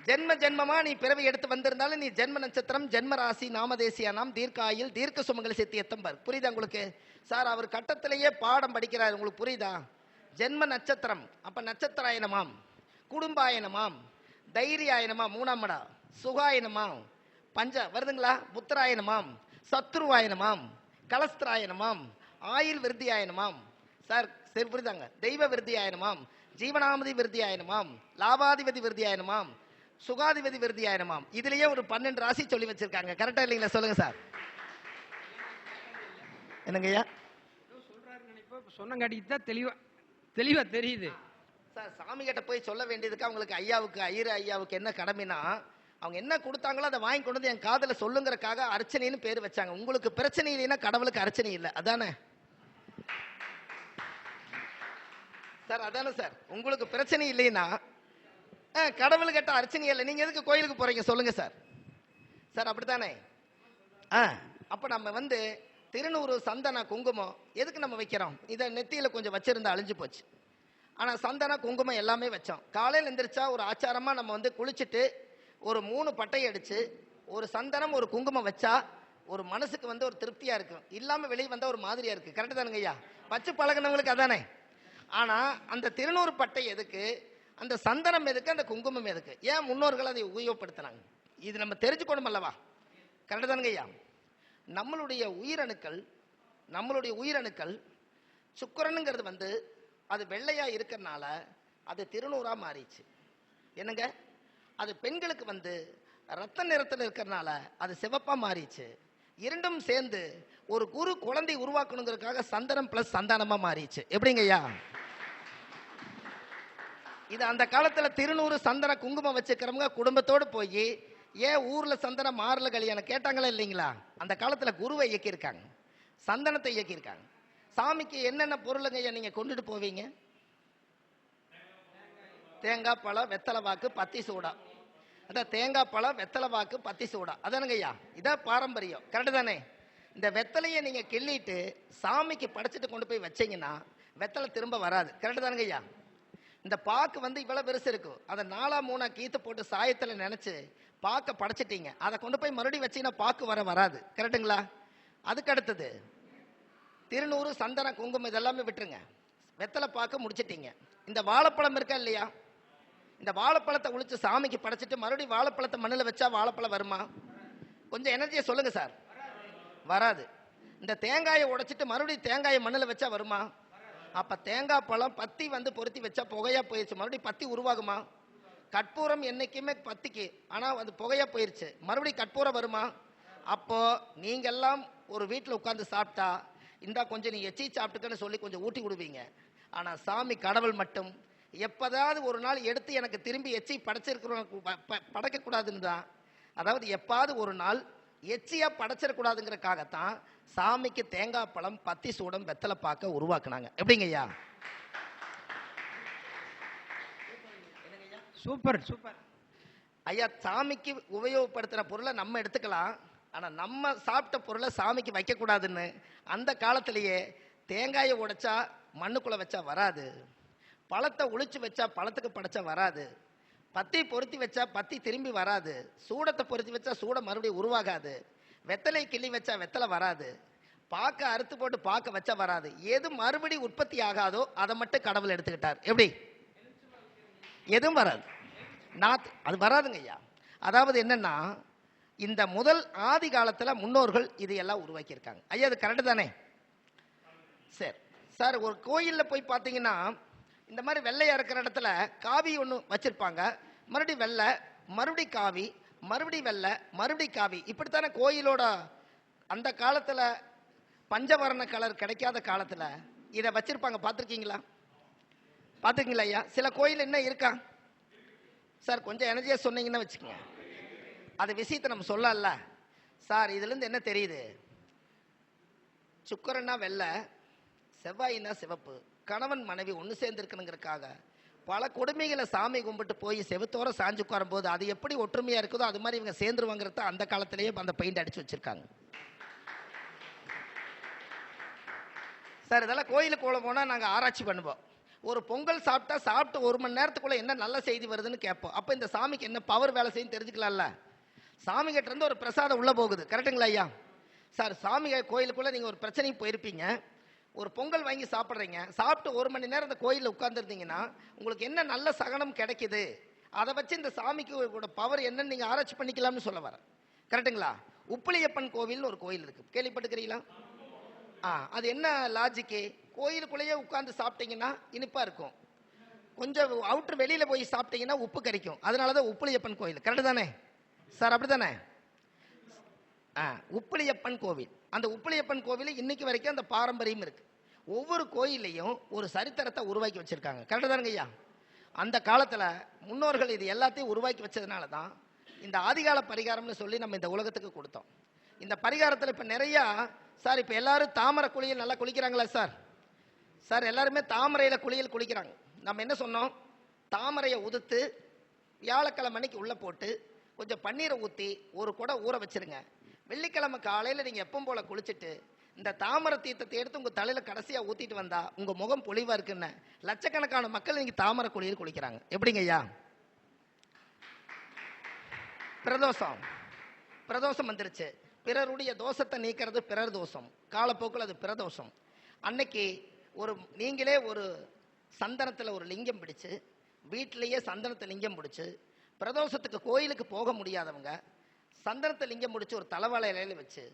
[SPEAKER 2] ஜென்ம ஜென்மமா நீ பிறவி எடுத்து வந்திருந்தாலும் நீ ஜென்ம நட்சத்திரம் ஜென்ம ராசி நாமதேசியா நாம் தீர்க்காயுள் தீர்க்க சுமங்கலி சித்தி எத்தம்பார். புரியுதா உங்களுக்கு? சார் அவர் கட்டத்திலேயே பாடம் படிக்கிறார், உங்களுக்கு புரியுதா? ஜென்ம நட்சத்திரம் அப்ப நட்சத்திராயனமாம், குடும்பாயனமாம், தைரியாயனமாம், 3ஆம் இடம், சுகாயனமாம், பஞ்ச வருதுங்களா, புத்திராயனமாம், சத்ருவாயனமாம், கலஸ்திராயனமாம், ஆயுள் விருத்தியாயனமாம். சார் சரி புரியுதாங்க? தெய்வ விருத்தியாயனமாம், ஜீவனாமதி விருத்தியாயனமாம், லாபாதிபதி விருத்தியாயனமாம், சுகாதிபதி விருத்தியாயனமாம். இதுலயே ஒரு 12 ராசி சொல்லி வச்சிருக்காங்க. கரெக்டா இல்லைங்களா? சொல்லுங்க சார். என்னங்கய்யா
[SPEAKER 3] சொல்றாரு நினைப்போ சொன்னங்காட்டிக்கு தான் தெளிவா தெரியுது
[SPEAKER 2] சார். சாமி கிட்ட போய் சொல்ல வேண்டியதுக்கு அவங்களுக்கு ஐயாவுக்கு ஐயரு ஐயாவுக்கு என்ன கடமைனா, அவங்க என்ன கொடுத்தாங்களோ அதை வாங்கி கொண்டு வந்து என் காதில் சொல்லுங்கிறக்காக அர்ச்சனைன்னு பேர் வச்சாங்க. உங்களுக்கு பிரச்சனை இல்லைன்னா கடவுளுக்கு அர்ச்சனை இல்லை, அதானே சார்? அதானே சார், உங்களுக்கு பிரச்சனை இல்லைன்னா கடவுள் கேட்ட அர்ச்சனை இல்லை, நீங்க எதுக்கு கோயிலுக்கு போறீங்க சொல்லுங்க சார்? சார் அப்படித்தானே? அப்ப நம்ம திருநூறு, சந்தன, குங்குமம் எதுக்கு நம்ம வைக்கிறோம்? இதை நெத்தியில கொஞ்சம் வச்சிருந்தா அழிஞ்சு போச்சு. ஆனா சந்தன, குங்குமம் எல்லாமே வச்சோம். காலையில் எந்திரிச்சா ஒரு ஆச்சாரமா நம்ம குளிச்சுட்டு ஒரு 3 பட்டையை அடிச்சு ஒரு சந்தனம் ஒரு குங்குமம் வச்சா ஒரு மனசுக்கு ஒரு திருப்தியா இருக்கும். இல்லாம வெளியே வந்தா ஒரு மாதிரியா இருக்கு. கரெக்ட் தானுங்க ஐயா? வச்சு பழகினவங்களுக்கு அதானே. ஆனா அந்த திருநூறு பட்டை எதுக்கு, அந்த சந்தனம் எதுக்கு, அந்த குங்குமம் எதுக்கு, ஏன் முன்னோர்கள் அதை உபயோகப்படுத்தினாங்க? இது நம்ம தெரிஞ்சுக்கணும் அல்லவா? கரெக்ட் தானுங்க ஐயா? நம்மளுடைய உயிரணுக்கள் சுக்கிரனுங்கிறது அது வெள்ளையா இருக்கிறதுனால அது திருநூறா மாறிச்சு. என்னங்க, அது பெண்களுக்கு ரத்த நிறத்தில் இருக்கிறதுனால அது சிவப்பா மாறிச்சு. இரண்டும் சேர்ந்து ஒரு குழந்தை உருவாக்கணுங்கிறதுக்காக சந்தனம் பிளஸ் சந்தானமா மாறிச்சு. எப்படிங்க ஐயா? இது அந்த காலத்துல திருநூறு, சந்தன, குங்குமம் வச்சுக்கிறவங்க குடும்பத்தோடு போய் ஏன் ஊர்ல சந்தனம் மாறல கல்யாணம் கேட்டாங்களா இல்லைங்களா? அந்த காலத்துல குருவை இயக்கியிருக்காங்க, சந்தனத்தை இயக்கியிருக்காங்க. சாமிக்கு என்னென்ன பொருளுங்க ஐயா நீங்க கொண்டுட்டு போவீங்க? தேங்காய் பழம், வெத்தலை வாக்கு, பத்தி சூடா. அதான் தேங்காய் பழம், வெத்தலை வாக்கு, பத்தி சூடா, அதானுங்க ஐயா? இதான் பாரம்பரியம். கரெக்டு தானே? இந்த வெத்தலையை நீங்க கிள்ளிட்டு சாமிக்கு படைச்சிட்டு கொண்டு போய் வச்சீங்கன்னா வெத்தலை திரும்ப வராது. கரெக்டு தானுங்க ஐயா? இந்த பாக்கு இவ்வளவு பெருசு இருக்கும், அதை 4-3 கீத்து போட்டு சாயத்துல நினைச்சு பாக்க படைச்சிட்டீங்க, அதை கொண்டு போய் மறுபடியும் வச்சீங்கன்னா பாக்கு வராது. கரெக்டுங்களா? அதுக்கு அடுத்தது திருநூறு, சந்தன, குங்குமம் இதெல்லாமே விட்டுருங்க. வெத்தலை பாக்கு முடிச்சிட்டீங்க. இந்த வாழைப்பழம் இருக்கா இல்லையா? இந்த வாழைப்பழத்தை உளிச்சு சாமிக்கு படைச்சிட்டு மறுபடியும் வாழைப்பழத்தை மண்ணில் வச்சா வாழைப்பழம் வருமா? கொஞ்சம் எனர்ஜியை சொல்லுங்க சார். வராது. இந்த தேங்காயை உடைச்சிட்டு மறுபடியும் தேங்காயை மண்ணில் வச்சா வருமா? அப்ப தேங்காய் பழம் பத்தி பொருத்தி வச்சா புகையா போயிருச்சு, மறுபடியும் பத்தி உருவாகுமா? கற்பூரம் என்னைக்குமே பத்திக்கு, ஆனா அது புகையா போயிருச்சு, மறுபடியும் கற்பூரம் வருமா? அப்போ நீங்க எல்லாம் ஒரு வீட்டில் உட்கார்ந்து சாப்பிட்டா இந்தா கொஞ்சம் நீ எச்சி சாப்பிட்டுக்கன்னு சொல்லி கொஞ்சம் ஊட்டி விடுவீங்க. ஆனா சாமி கடவுள் மட்டும் எப்பதாவது ஒரு நாள் எடுத்து எனக்கு திரும்பி எச்சி படைக்க கூடாதுன்னு தான், அதாவது எப்பாவது ஒரு நாள் எச்சியா படைச்சிடக்கூடாதுங்கிறக்காகத்தான் சாமிக்கு தேங்காய் பழம், பத்தி சூடம், வெத்தலை பாக்க உருவாக்குனாங்க. எப்படிங்க ஐயா?
[SPEAKER 3] சூப்பர் சூப்பர்
[SPEAKER 2] ஐயா. சாமிக்கு உபயோகப்படுத்துற பொருளை நம்ம எடுத்துக்கலாம், ஆனா நம்ம சாப்பிட்ட பொருளை சாமிக்கு வைக்க கூடாதுன்னு அந்த காலத்திலேயே தேங்காயை உடைச்சா மண்ணுக்குள்ள வச்சா வராது, பழத்தை ஒளிச்சு வச்சா பழத்துக்கு படைச்சா வராது, பத்தி பொருத்தி வச்சா பத்தி திரும்பி வராது, சூடத்தை பொருத்தி வச்சா சூடம் மறுபடியும் உருவாகாது, வெத்தலை கிள்ளி வச்சா வெத்தலை வராது, பாக்க அறுத்து போட்டு பாக்க வச்சா வராது. எது மறுபடி உற்பத்தி ஆகாதோ அதை மட்டும் கடவுள் எடுத்துக்கிட்டார். எப்படி? எதுவும் வராது, அது வராதுங்க ஐயா. அதாவது என்னன்னா, இந்த முதல் ஆதி காலத்துல முன்னோர்கள் இதையெல்லாம் உருவாக்கியிருக்காங்க. ஐயா அது கரெக்டு தானே? சரி சார், ஒரு கோயில்ல போய் பார்த்தீங்கன்னா இந்த மாதிரி வெள்ளையா இருக்கிற இடத்துல காவி ஒன்று வச்சிருப்பாங்க, மறுபடியும் வெள்ளை, மறுபடியும் காவி, மறுபடியும் வெள்ளை, மறுபடியும் காவி, இப்படித்தானே கோயிலோட. அந்த காலத்துல பஞ்சவர்ண கலர் கிடைக்காத காலத்துல இதை வச்சிருப்பாங்க. பார்த்துருக்கீங்களா? பார்த்துருக்கீங்களா ஐயா? சில கோயில் என்ன இருக்கா சார்? கொஞ்சம் எனர்ஜியா சொன்னீங்கன்னா வச்சுக்கோங்க, அது விஷயத்தை நம்ம சொல்லல சார். இதுல இருந்து என்ன தெரியுது? சுக்கரன்னா வெள்ளை, செவ்வாயினா சிவப்பு, கணவன் மனைவி ஒன்று சேர்ந்துருக்கணுங்கிறதுக்காக பல கொடுமைகளை சாமி கும்பிட்டு போய் செவத்தோர சாஞ்சு உட்காரும் போது அது எப்படி ஒற்றுமையா இருக்குதோ அது மாதிரி இவங்க சேர்ந்துருவாங்கிறத அந்த காலத்திலேயே அந்த பெயிண்ட் அடிச்சு வச்சிருக்காங்க சார். இதெல்லாம் கோயிலுக்குள்ள போனால் நாங்கள் ஆராய்ச்சி பண்ணுவோம். ஒரு பொங்கல் சாப்பிட்டு 1 மணி நேரத்துக்குள்ள என்ன நல்ல செய்தி வருதுன்னு கேட்போம். அப்போ இந்த சாமிக்கு என்ன பவர் வேலை செய்யும் தெரிஞ்சுக்கலாம்ல. சாமி கிட்ட இருந்து ஒரு பிரசாதம் உள்ள போகுது. கரெக்டுங்களா ஐயா? சார், சாமி கோயிலுக்குள்ள நீங்க ஒரு பிரச்சனைக்கு போயிருப்பீங்க, ஒரு பொங்கல் வாங்கி சாப்பிட்றீங்க, சாப்பிட்டு 1 மணி நேரம் இந்த கோயிலில் உட்கார்ந்துருந்தீங்கன்னா உங்களுக்கு என்ன நல்ல சகனம் கிடைக்குது, அதை வச்சு இந்த சாமிக்கு பவர் என்னன்னு நீங்க ஆராய்ச்சி பண்ணிக்கலாம்னு சொல்ல வர. கரெக்டுங்களா? உப்பிலியப்பன் கோவில் ஒரு கோயில் இருக்கு, கேள்விப்பட்டுக்கிறீங்களா? அது என்ன லாஜிக்கு? கோயிலுக்குள்ளேயே உட்கார்ந்து சாப்பிட்டீங்கன்னா இனிப்பா இருக்கும், கொஞ்சம் அவுட்டர் வெளியில போய் சாப்பிட்டீங்கன்னா உப்பு கறிக்கும். அதனாலதான் உப்பிலியப்பன் கோயில். கரெக்டு தானே சார்? அப்படித்தானே? உப்பிலியப்பன் கோவில், அந்த உப்பிலியப்பன் கோவில் இன்னைக்கு வரைக்கும் அந்த பாரம்பரியம் இருக்கு. ஒவ்வொரு கோயிலையும் ஒரு சரித்திரத்தை உருவாக்கி வச்சிருக்காங்க. கரெக்டு தானுங்க ஐயா? அந்த காலத்துல முன்னோர்கள் இது எல்லாத்தையும் உருவாக்கி வச்சதுனால தான் இந்த ஆதிகால பரிகாரம்னு சொல்லி நம்ம இந்த உலகத்துக்கு கொடுத்தோம். இந்த பரிகாரத்தில் இப்போ நிறையா சார், இப்போ எல்லாரும் தாமரை குளியல் நல்லா குளிக்கிறாங்களா சார்? சார் எல்லாருமே தாமரையில் குளியல் குளிக்கிறாங்க. நம்ம என்ன சொன்னோம்? தாமரையை உதுத்து வியாழக்கிழமை அன்னைக்கு உள்ளே போட்டு கொஞ்சம் பன்னீரை ஊற்றி ஒரு குடம் ஊற வச்சிருங்க. வெள்ளிக்கிழமை காலையில் நீங்கள் எப்பவும் போல் குளிச்சுட்டு இந்த தாமரை தீர்த்தத்தை எடுத்து உங்கள் தலையில் கடைசியாக ஊற்றிட்டு வந்தால் உங்கள் முகம் பொலிவாக இருக்குன்னு லட்சக்கணக்கான மக்கள் நீங்கள் தாமரை குளியல் குளிக்கிறாங்க. எப்படிங்க ஐயா? பிரதோஷம் வந்துருச்சு. பிறருடைய தோஷத்தை நீக்கிறது பிறர் தோஷம், காலப்போக்கில் அது பிரதோஷம். அன்னைக்கு நீங்களே ஒரு சந்தனத்தில் ஒரு லிங்கம் பிடிச்சு, வீட்டிலேயே சந்தனத்தை லிங்கம் பிடிச்சு, பிரதோஷத்துக்கு கோயிலுக்கு போக முடியாதவங்க சந்தனத்தை லிங்கம் பிடிச்சி ஒரு தலைவாழை இலையில வச்சு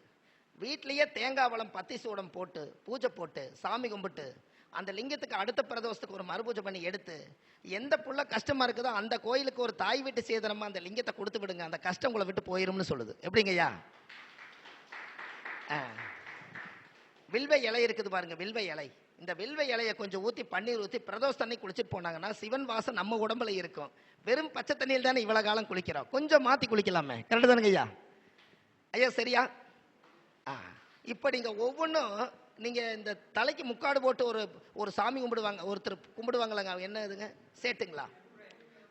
[SPEAKER 2] வீட்டிலேயே தேங்காய் வளம் பத்தி சூடம் போட்டு பூஜை போட்டு சாமி கும்பிட்டு அந்த லிங்கத்துக்கு அடுத்த பிரதோஷத்துக்கு ஒரு மறுபூஜை பண்ணி எடுத்து எந்த புள்ள கஷ்டமா இருக்குதோ அந்த கோயிலுக்கு ஒரு தாய் வீட்டு சேதனமா அந்த லிங்கத்தை கொடுத்து விடுங்க, அந்த கஷ்டம் உங்களை விட்டு போயிரும்னு சொல்லுது. எப்படிங்க ஐயா? வில்வ இலை இருக்குது பாருங்க, வில்வ இலை. இந்த வில்வ இலையை கொஞ்சம் ஊற்றி பன்னீர் ஊற்றி பிரதோஷ தண்ணி குளிச்சுட்டு போனாங்கன்னா சிவன் வாசம் நம்ம உடம்புல இருக்கும். வெறும் பச்சை தண்ணியில் தானே இவ்வளோ காலம் குளிக்கிறோம், கொஞ்சம் மாற்றி குளிக்கலாமே. கரெக்டு தானுங்க ஐயா? ஐயா சரியா? இப்போ நீங்கள் ஒவ்வொன்றும் நீங்கள் இந்த தலைக்கு முக்காடு போட்டு ஒரு சாமி கும்பிடுவாங்க, ஒருத்தர் கும்பிடுவாங்களங்க, என்ன இதுங்க சேட்டுங்களா?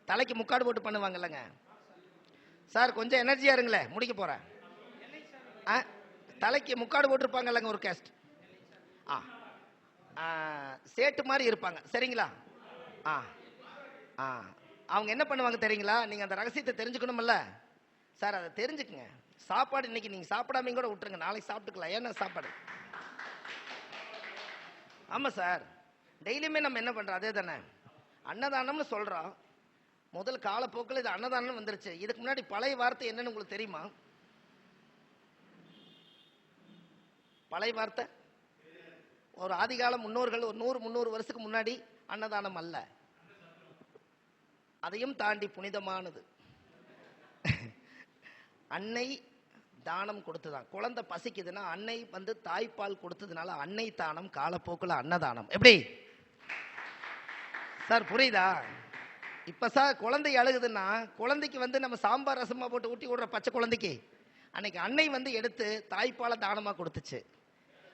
[SPEAKER 2] தலைக்கு முக்காடு போட்டு பண்ணுவாங்கல்லங்க சார். கொஞ்சம் எனர்ஜியா இருங்களே, முடிக்க போகிறேன். தலைக்கு முக்காடு போட்டிருப்பாங்கல்லங்க ஒரு கேஸ்ட், சேட்டு மாதிரி இருப்பாங்க சரிங்களா? அவங்க என்ன பண்ணுவாங்க தெரியுங்களா? நீங்கள் அந்த ரகசியத்தை தெரிஞ்சுக்கணும்ல சார், அதை தெரிஞ்சுக்குங்க. சாப்பாடு இன்னைக்கு நீங்கள் சாப்பிடாம கூட விட்டுருங்க, நாளைக்கு சாப்பிட்டுக்கலாம். ஏன்னா சாப்பாடு ஆமாம் சார், டெய்லியுமே நம்ம என்ன பண்ணுறோம் அதே தானே. அன்னதானம்னு சொல்கிறோம். முதல் காலப்போக்கில் இது அன்னதானம் வந்துருச்சு. இதுக்கு முன்னாடி பழைய வார்த்தை என்னன்னு உங்களுக்கு தெரியுமா? பழைய வார்த்தை ஒரு ஆதிகால முன்னோர்கள் ஒரு 100-300 வருஷத்துக்கு முன்னாடி அன்னதானம் அல்ல, அதையும் தாண்டி புனிதமானது. அன்னை தானம் கொடுத்துதான். குழந்தை பசிக்குதுன்னா அன்னை தாய்ப்பால் கொடுத்ததுனால அன்னை தானம், காலப்போக்கில் அன்னதானம். எப்படி சார் புரியுதா? இப்ப சார் குழந்தை அழுகுதுன்னா குழந்தைக்கு நம்ம சாம்பார் ரசமா போட்டு ஊட்டி விடுற பச்சை குழந்தைக்கு அன்னைக்கு அன்னை எடுத்து தாய்ப்பாலை தானமா கொடுத்துச்சு.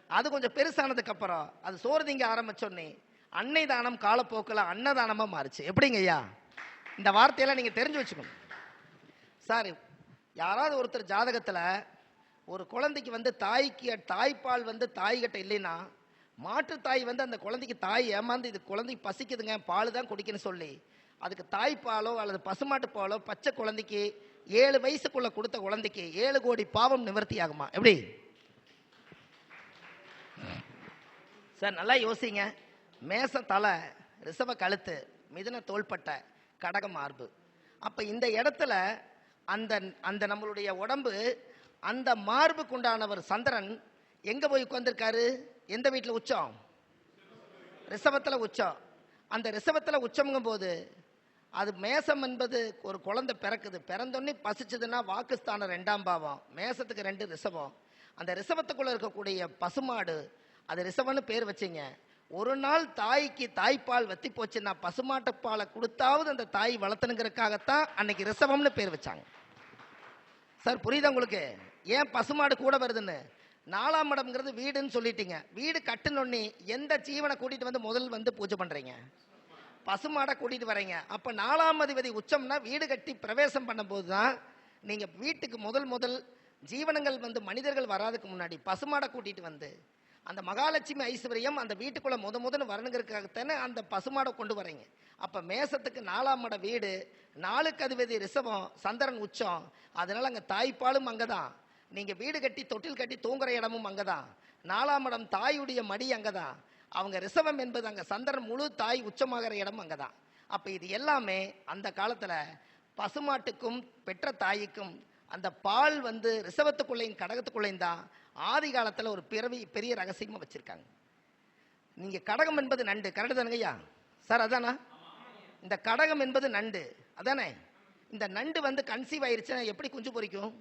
[SPEAKER 2] அது கொஞ்சம் பெருசானதுக்கு அப்புறம் அது சோறு திங்க ஆரம்பிச்சோன்னே அன்னை தானம் காலப்போக்கில் அன்னதானமா மாறுச்சு. எப்படிங்க ஐயா? இந்த வார்த்தையெல்லாம் நீங்க தெரிஞ்சு வச்சுக்கணும் சார். யாராவது ஒருத்தர் ஜாதகத்துல ஒரு குழந்தைக்கு தாய்ப்பால் தாய்கிட்ட இல்லைன்னா மாற்று தாய் அந்த குழந்தைக்கு தாய் ஏமாந்து இது குழந்தைக்கு பசிக்குதுங்க பால் தான் குடிக்கணும்னு சொல்லி அதுக்கு தாய்ப்பாலோ அல்லது பசுமாட்டு பாலோ பச்சை குழந்தைக்கு 7 வயசுக்குள்ள கொடுத்த குழந்தைக்கு 7 கோடி பாவம் நிவர்த்தி ஆகுமா? எப்படி சார்? நல்லா யோசிங்க. மேச தலை, ரிஷப கழுத்து, மிதுன தோள்பட்டை, கடக மார்பு. அப்ப இந்த இடத்துல அந்த நம்மளுடைய உடம்பு அந்த மார்புக்குண்டானவர் சந்திரன் எங்க போய் உட்கார்ந்திருக்காரு? எந்த வீட்டில் உச்சம்? ரிஷபத்துல உச்சம். அந்த ரிஷபத்துல உச்சம்ங்கும் போது அது மேசம் என்பது ஒரு குழந்தை பிறக்குது, பிறந்தோன்னே பசிச்சதுன்னா வாக்குஸ்தானம் 2ஆம் பாவம், மேசத்துக்கு 2 ரிஷபம். அந்த ரிஷபத்துக்குள்ள இருக்கக்கூடிய பசுமாடு அது ரிஷபம்னு பேர் வச்சிங்க. ஒரு நாள் தாய்க்கு தாய்ப்பால் வத்தி போச்சுன்னா பசுமாட்டு பாலை கொடுத்தாவது அந்த தாய் வளர்த்தனுங்கிறதுக்காகத்தான் அன்னைக்கு ரிஷபம்னு பேர் வச்சாங்க சார். புரியுதா உங்களுக்கு? ஏன் பசுமாடு கூட வருதுன்னு? 4ஆம் இடம்ங்கிறது வீடுன்னு சொல்லிட்டீங்க. வீடு கட்டுனொன்னே எந்த ஜீவனை கூட்டிட்டு முதல் பூஜை பண்றீங்க? பசுமாடை கூட்டிட்டு வரீங்க. அப்ப 4ஆம் அதிபதி உச்சம்னா வீடு கட்டி பிரவேசம் பண்ணும்போது தான் நீங்க வீட்டுக்கு முதல் ஜீவனங்கள் மனிதர்கள் வராதுக்கு முன்னாடி பசுமாடை கூட்டிட்டு அந்த மகாலட்சுமி ஐஸ்வர்யம் அந்த வீட்டுக்குள்ள முதன்னு வரணுங்கிறதுக்காகத்தானே அந்த பசுமாடை கொண்டு வரீங்க. அப்ப மேசத்துக்கு 4ஆம் இட வீடு, 4க்கு அதிபதி ரிஷபம், சந்திரன் உச்சம். அதனால அங்க தாய்ப்பாலும் அங்கதான், நீங்க வீடு கட்டி தொட்டில் கட்டி தூங்குற இடமும் அங்கதான், 4ஆம் இடம் தாயுடைய மடி அங்கதான், அவங்க ரிஷபம் என்பது அங்க சந்திரன் முழு தாய் உச்சமாகிற இடம் அங்கதான். அப்ப இது எல்லாமே அந்த காலத்துல பசுமாட்டுக்கும் பெற்ற தாய்க்கும் அந்த பால் ரிஷபத்துக்குள்ளையும் கடகத்துக்குள்ளையும் தான் ஆதி காலத்துல ஒரு பெரிய ரகசியமா வச்சிருக்காங்க. நீங்க கடகம் என்பது நண்டு, கரெக்டு தானுங்க ஐயா? சார் அதானா? இந்த கடகம் என்பது நண்டு அதானே? இந்த நண்டு கன்சீவ் ஆயிருச்சுன்னா எப்படி குஞ்சு பொரிக்கும்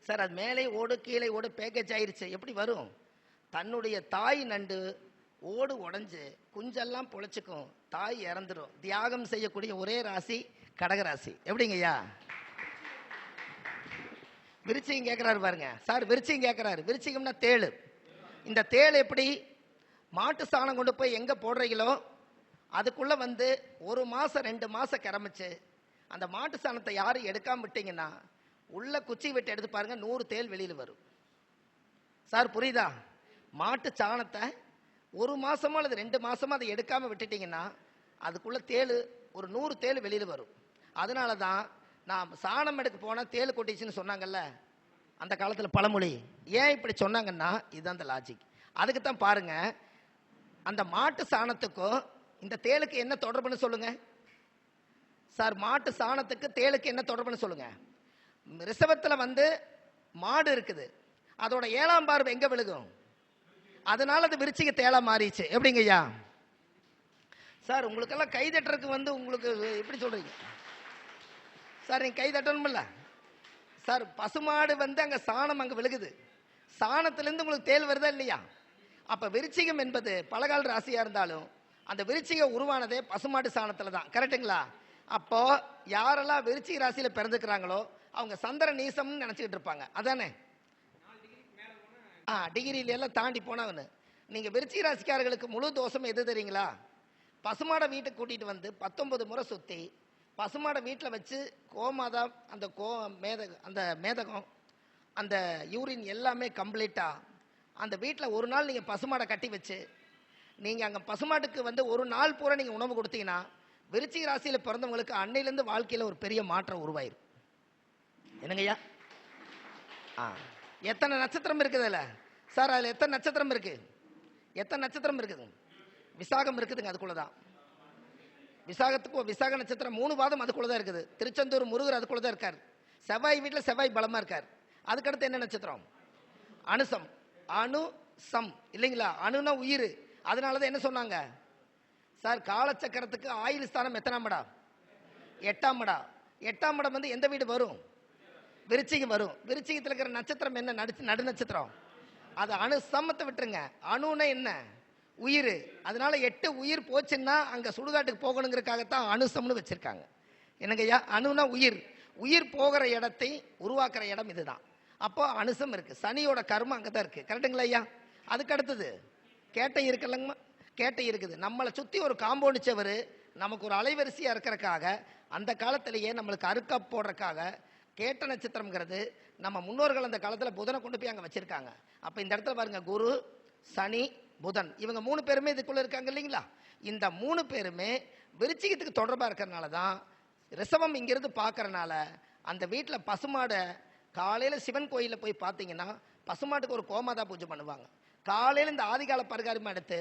[SPEAKER 2] சார்? அது மேலே ஓடு கீழே ஓடு பேக்கேஜ் ஆயிருச்சு, எப்படி வரும்? தன்னுடைய தாய் நண்டு ஓடு உடைஞ்சு குஞ்செல்லாம் பொழைச்சிக்கும், தாய் இறந்துடும். தியாகம் செய்யக்கூடிய ஒரே ராசி கடகராசி. எப்படிங்கய்யா? விருச்சிகம் கேட்குறாரு பாருங்க சார். விருச்சிகம் கேட்குறாரு. விருச்சிகம்னா தேளு. இந்த தேள் எப்படி மாட்டு சாணம் கொண்டு போய் எங்கே போடுறீங்களோ அதுக்குள்ளே வந்து 1 மாதம் 2 மாதம் கிளம்பிச்சு அந்த மாட்டு சாணத்தை யாரும் எடுக்காம விட்டீங்கன்னா உள்ள குச்சி வெட்டி எடுத்து பாருங்க 100 தேள் வெளியில் வரும். சார் புரியுதா? மாட்டு சாணத்தை 1 மாசமோ அல்லது 2 மாசமோ அதை எடுக்காம விட்டுட்டீங்கன்னா அதுக்குள்ள தேள் ஒரு 100 தேள் வெளியில் வரும். அதனால தான் நான் சாணம் எடுக்க போனால் தேள் கொட்டிச்சுன்னு சொன்னாங்கல்ல அந்த காலத்தில் பழமொழி. ஏன் இப்படி சொன்னாங்கன்னா இதுதான் அந்த லாஜிக். அதுக்கு தான் பாருங்க அந்த மாட்டு சாணத்துக்கும் இந்த தேளுக்கு என்ன தொடர்புன்னு சொல்லுங்க சார். மாட்டு சாணத்துக்கு தேளுக்கு என்ன தொடர்புன்னு சொல்லுங்க. ரிஷபத்தில் வந்து மாடு இருக்குது, அதோட 7ஆம் பார்வை எங்க விழுகும்? அதனால அது விருச்சிக தேளா மாறிச்சு. எப்படிங்கய்யா? சார் உங்களுக்கெல்லாம் கை தட்டுறதுக்கு வந்து உங்களுக்கு எப்படி சொல்றீங்க சார்? நீங்க கை தட்டணும்ல சார். பசுமாடு வந்து அங்க சாணம் அங்க விழுகுது, சாணத்திலிருந்து உங்களுக்கு தேள் வருதா இல்லையா? அப்ப விருச்சிகம் என்பது பலகால ராசியா இருந்தாலும் அந்த விருச்சிக உருவானதே பசுமாட்டு சாணத்துல தான். கரெக்டுங்களா? அப்போ யாரெல்லாம் விருச்சிக ராசியில பிறந்துக்கிறாங்களோ அவங்க சந்திர நீசம்னு நினைச்சுக்கிட்டு இருப்பாங்க. அதானே? டிகிரியில எல்லாம் தாண்டி போனவனு. நீங்க விருச்சிக ராசிக்காரர்களுக்கு முழு தோஷம் எது தெரியுங்களா? பசுமாடை வீட்டுக்கு கூட்டிட்டு வந்து 19 முறை சுத்தி பசுமாடை வீட்டில் வச்சு கோமாதா அந்த அந்த மேதகம் அந்த யூரின் எல்லாமே கம்ப்ளீட்டா அந்த வீட்டில் ஒரு நாள் நீங்கள் பசுமாடை கட்டி வச்சு நீங்கள் அங்கே பசுமாட்டுக்கு வந்து ஒரு நாள் பூரா நீங்கள் உணவு கொடுத்தீங்கன்னா விருச்சிக ராசியில் பிறந்தவங்களுக்கு அன்னையிலேருந்து வாழ்க்கையில் ஒரு பெரிய மாற்றம் உருவாயிரும். என்னங்கய்யா? எத்தனை நட்சத்திரம் இருக்குதுல்ல சார்? அதில் எத்தனை நட்சத்திரம் இருக்கு? எத்தனை நட்சத்திரம் இருக்குது? விசாகம் இருக்குதுங்க, அதுக்குள்ளதான். விசாக நட்சத்திரம் 3 பாதம் அதுக்குள்ளதான் இருக்குது. திருச்செந்தூர் முருகர் அதுக்குள்ளதான் இருக்கார். செவ்வாய் வீட்டில் செவ்வாய் பலமா இருக்கார். அதுக்கடுத்து என்ன நட்சத்திரம்? அனுசம். அணு சம் இல்லைங்களா? அணுனா உயிர். அதனாலதான் என்ன சொன்னாங்க சார்? காலச்சக்கரத்துக்கு ஆயுள் ஸ்தானம் எத்தனாம் இடம்? 8ஆம் இடம். 8ஆம் இடம் வந்து எந்த வீடு வரும்? விருச்சிகம் வரும். விருச்சிகத்தில் இருக்கிற நட்சத்திரம் என்ன? நடு நட்சத்திரம். அது அணு சமத்தை விட்டுருங்க. அணுன்னா என்ன? உயிர். அதனால 8 உயிர் போச்சுன்னா அங்க சுடுகாட்டுக்கு போகணுங்கிறதுக்காகத்தான் அணுசம்னு வச்சிருக்காங்க. என்னங்கய்யா? அணுனா உயிர். உயிர் போகிற இடத்தை உருவாக்குற இடம் இதுதான். அப்போ அணுசம் இருக்கு. சனியோட கர்மம் அங்கதான் இருக்கு. கரெக்டுங்களா ஐயா? அதுக்கு அடுத்தது கேட்டை இருக்குல்லங்கம்மா. கேட்டை இருக்குது. நம்மளை சுத்தி ஒரு காம்பவுண்டு செவரு நமக்கு ஒரு அலைவரிசையா இருக்கிறக்காக அந்த காலத்திலேயே நம்மளுக்கு அறுக்க போடுறதுக்காக கேட்ட நட்சத்திரம்ங்கிறது நம்ம முன்னோர்கள் அந்த காலத்தில் புதனை கொண்டு போய் அங்கே வச்சிருக்காங்க. அப்போ இந்த இடத்துல பாருங்க, குரு சனி புதன் இவங்க 3 பேருமே இதுக்குள்ள இருக்காங்க இல்லைங்களா? இந்த 3 பேருமே விருச்சிகத்துக்கு தொடர்பா இருக்கிறனால தான் ரிஷபம் இங்கிருந்து பார்க்கறனால அந்த வீட்டில் பசுமாடை காலையில் சிவன் கோயிலில் போய் பார்த்தீங்கன்னா பசுமாட்டுக்கு ஒரு கோமாதா பூஜை பண்ணுவாங்க. காலையில் இந்த ஆதிகால பரிகாரமா எடுத்து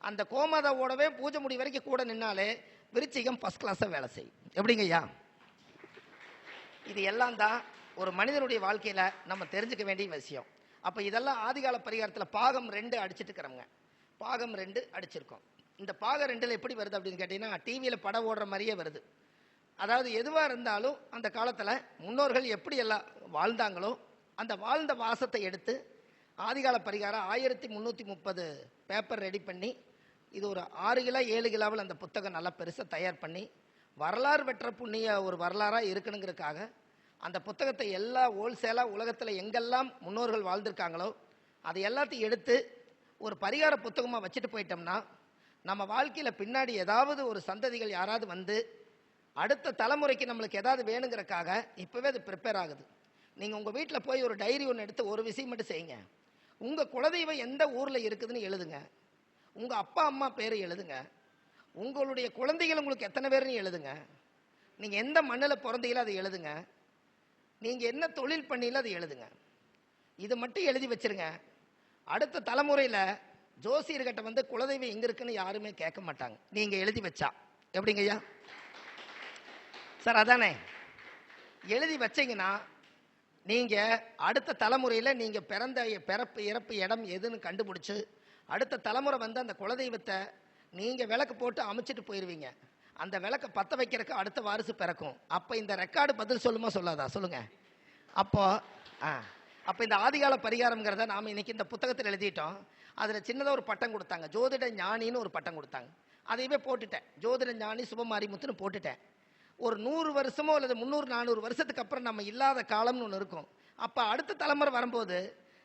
[SPEAKER 2] அந்த கோமாதாவோடவே பூஜை முடி வரைக்கும் கூட நின்னாலே விருச்சிகம் ஃபர்ஸ்ட் கிளாஸாக வேலை செய்யும். எப்படிங்க ஐயா? இது எல்லாம் தான் ஒரு மனிதனுடைய வாழ்க்கையில் நம்ம தெரிஞ்சுக்க வேண்டிய விஷயம். அப்போ இதெல்லாம் ஆதிகால பரிகாரத்தில் பாகம் 2 அடிச்சுட்டு இருக்கிறோங்க. பாகம் 2 அடிச்சிருக்கோம். இந்த பாகம் 2ல் எப்படி வருது அப்படின்னு கேட்டிங்கன்னா டிவியில் படம் ஓடுற மாதிரியே வருது. அதாவது எதுவாக இருந்தாலும் அந்த காலத்தில் முன்னோர்கள் எப்படி எல்லாம் வாழ்ந்தாங்களோ அந்த வாழ்ந்த வாசத்தை எடுத்து ஆதிகால பரிகாரம் 1330 பேப்பர் ரெடி பண்ணி இது ஒரு 6 கிலோ 7 கிலோவில் அந்த புத்தகம் நல்லா பெருசாக தயார் பண்ணி வரலாறு பெற்ற புண்ணிய ஒரு வரலாறாக இருக்கணுங்கிறதுக்காக அந்த புத்தகத்தை எல்லா ஹோல்சேலாக உலகத்தில் எங்கெல்லாம் முன்னோர்கள் வாழ்ந்திருக்காங்களோ அதை எல்லாத்தையும் எடுத்து ஒரு பரிகார புத்தகமாக வச்சுட்டு போயிட்டோம்னா நம்ம வாழ்க்கையில் பின்னாடி ஏதாவது ஒரு சந்ததிகள் யாராவது வந்து அடுத்த தலைமுறைக்கு நம்மளுக்கு ஏதாவது வேணுங்கிறக்காக இப்போவே அது ப்ரிப்பேர் ஆகுது. நீங்கள் உங்கள் வீட்டில் போய் ஒரு டைரி ஒன்று எடுத்து ஒரு விஷயம் மட்டும் செய்யுங்க. உங்கள் குலதெய்வம் எந்த ஊரில் இருக்குதுன்னு எழுதுங்க. உங்கள் அப்பா அம்மா பேர் எழுதுங்க. உங்களுடைய குழந்தைகள் உங்களுக்கு எத்தனை பேர்னு எழுதுங்க. நீங்கள் எந்த மண்ணில் பிறந்தீங்களோ அதை எழுதுங்க. நீங்கள் என்ன தொழில் பண்ணீங்களோ அதை எழுதுங்க. இது மட்டும் எழுதி வச்சிருங்க. அடுத்த தலைமுறையில் ஜோசியர்கிட்ட வந்து குலதெய்வம் எங்கே இருக்குன்னு யாருமே கேட்க மாட்டாங்க, நீங்கள் எழுதி வச்சா. எப்படிங்க ஐயா? சார் அதானே, எழுதி வச்சிங்கன்னா நீங்கள் அடுத்த தலைமுறையில் நீங்கள் பிறப்பு இறப்பு இடம் எதுன்னு கண்டுபிடிச்சி அடுத்த தலைமுறை வந்து அந்த குலதெய்வத்தை நீங்கள் விளக்கு போட்டு அமைச்சிட்டு போயிடுவீங்க. அந்த விளக்கை பற்ற வைக்கிறதுக்கு அடுத்த வாரிசு பிறக்கும். அப்போ இந்த ரெக்கார்டு பதில் சொல்லுமா சொல்லாதா? சொல்லுங்கள். அப்போ இந்த ஆதிகால பரிகாரம்ங்கிறத நாம் இன்னைக்கு இந்த புத்தகத்தில் எழுதிட்டோம். அதில் சின்னதாக ஒரு பட்டம் கொடுத்தாங்க, ஜோதிட ஞானின்னு ஒரு பட்டம் கொடுத்தாங்க. அதையவே போட்டுட்டேன், ஜோதிட ஞானி சுபமாரிமுத்துன்னு போட்டுட்டேன். ஒரு 100 வருஷமோ அல்லது 300 400 வருஷத்துக்கு அப்புறம் நம்ம இல்லாத காலம்னு ஒன்று இருக்கும். அப்போ அடுத்த தலைமுறை வரும்போது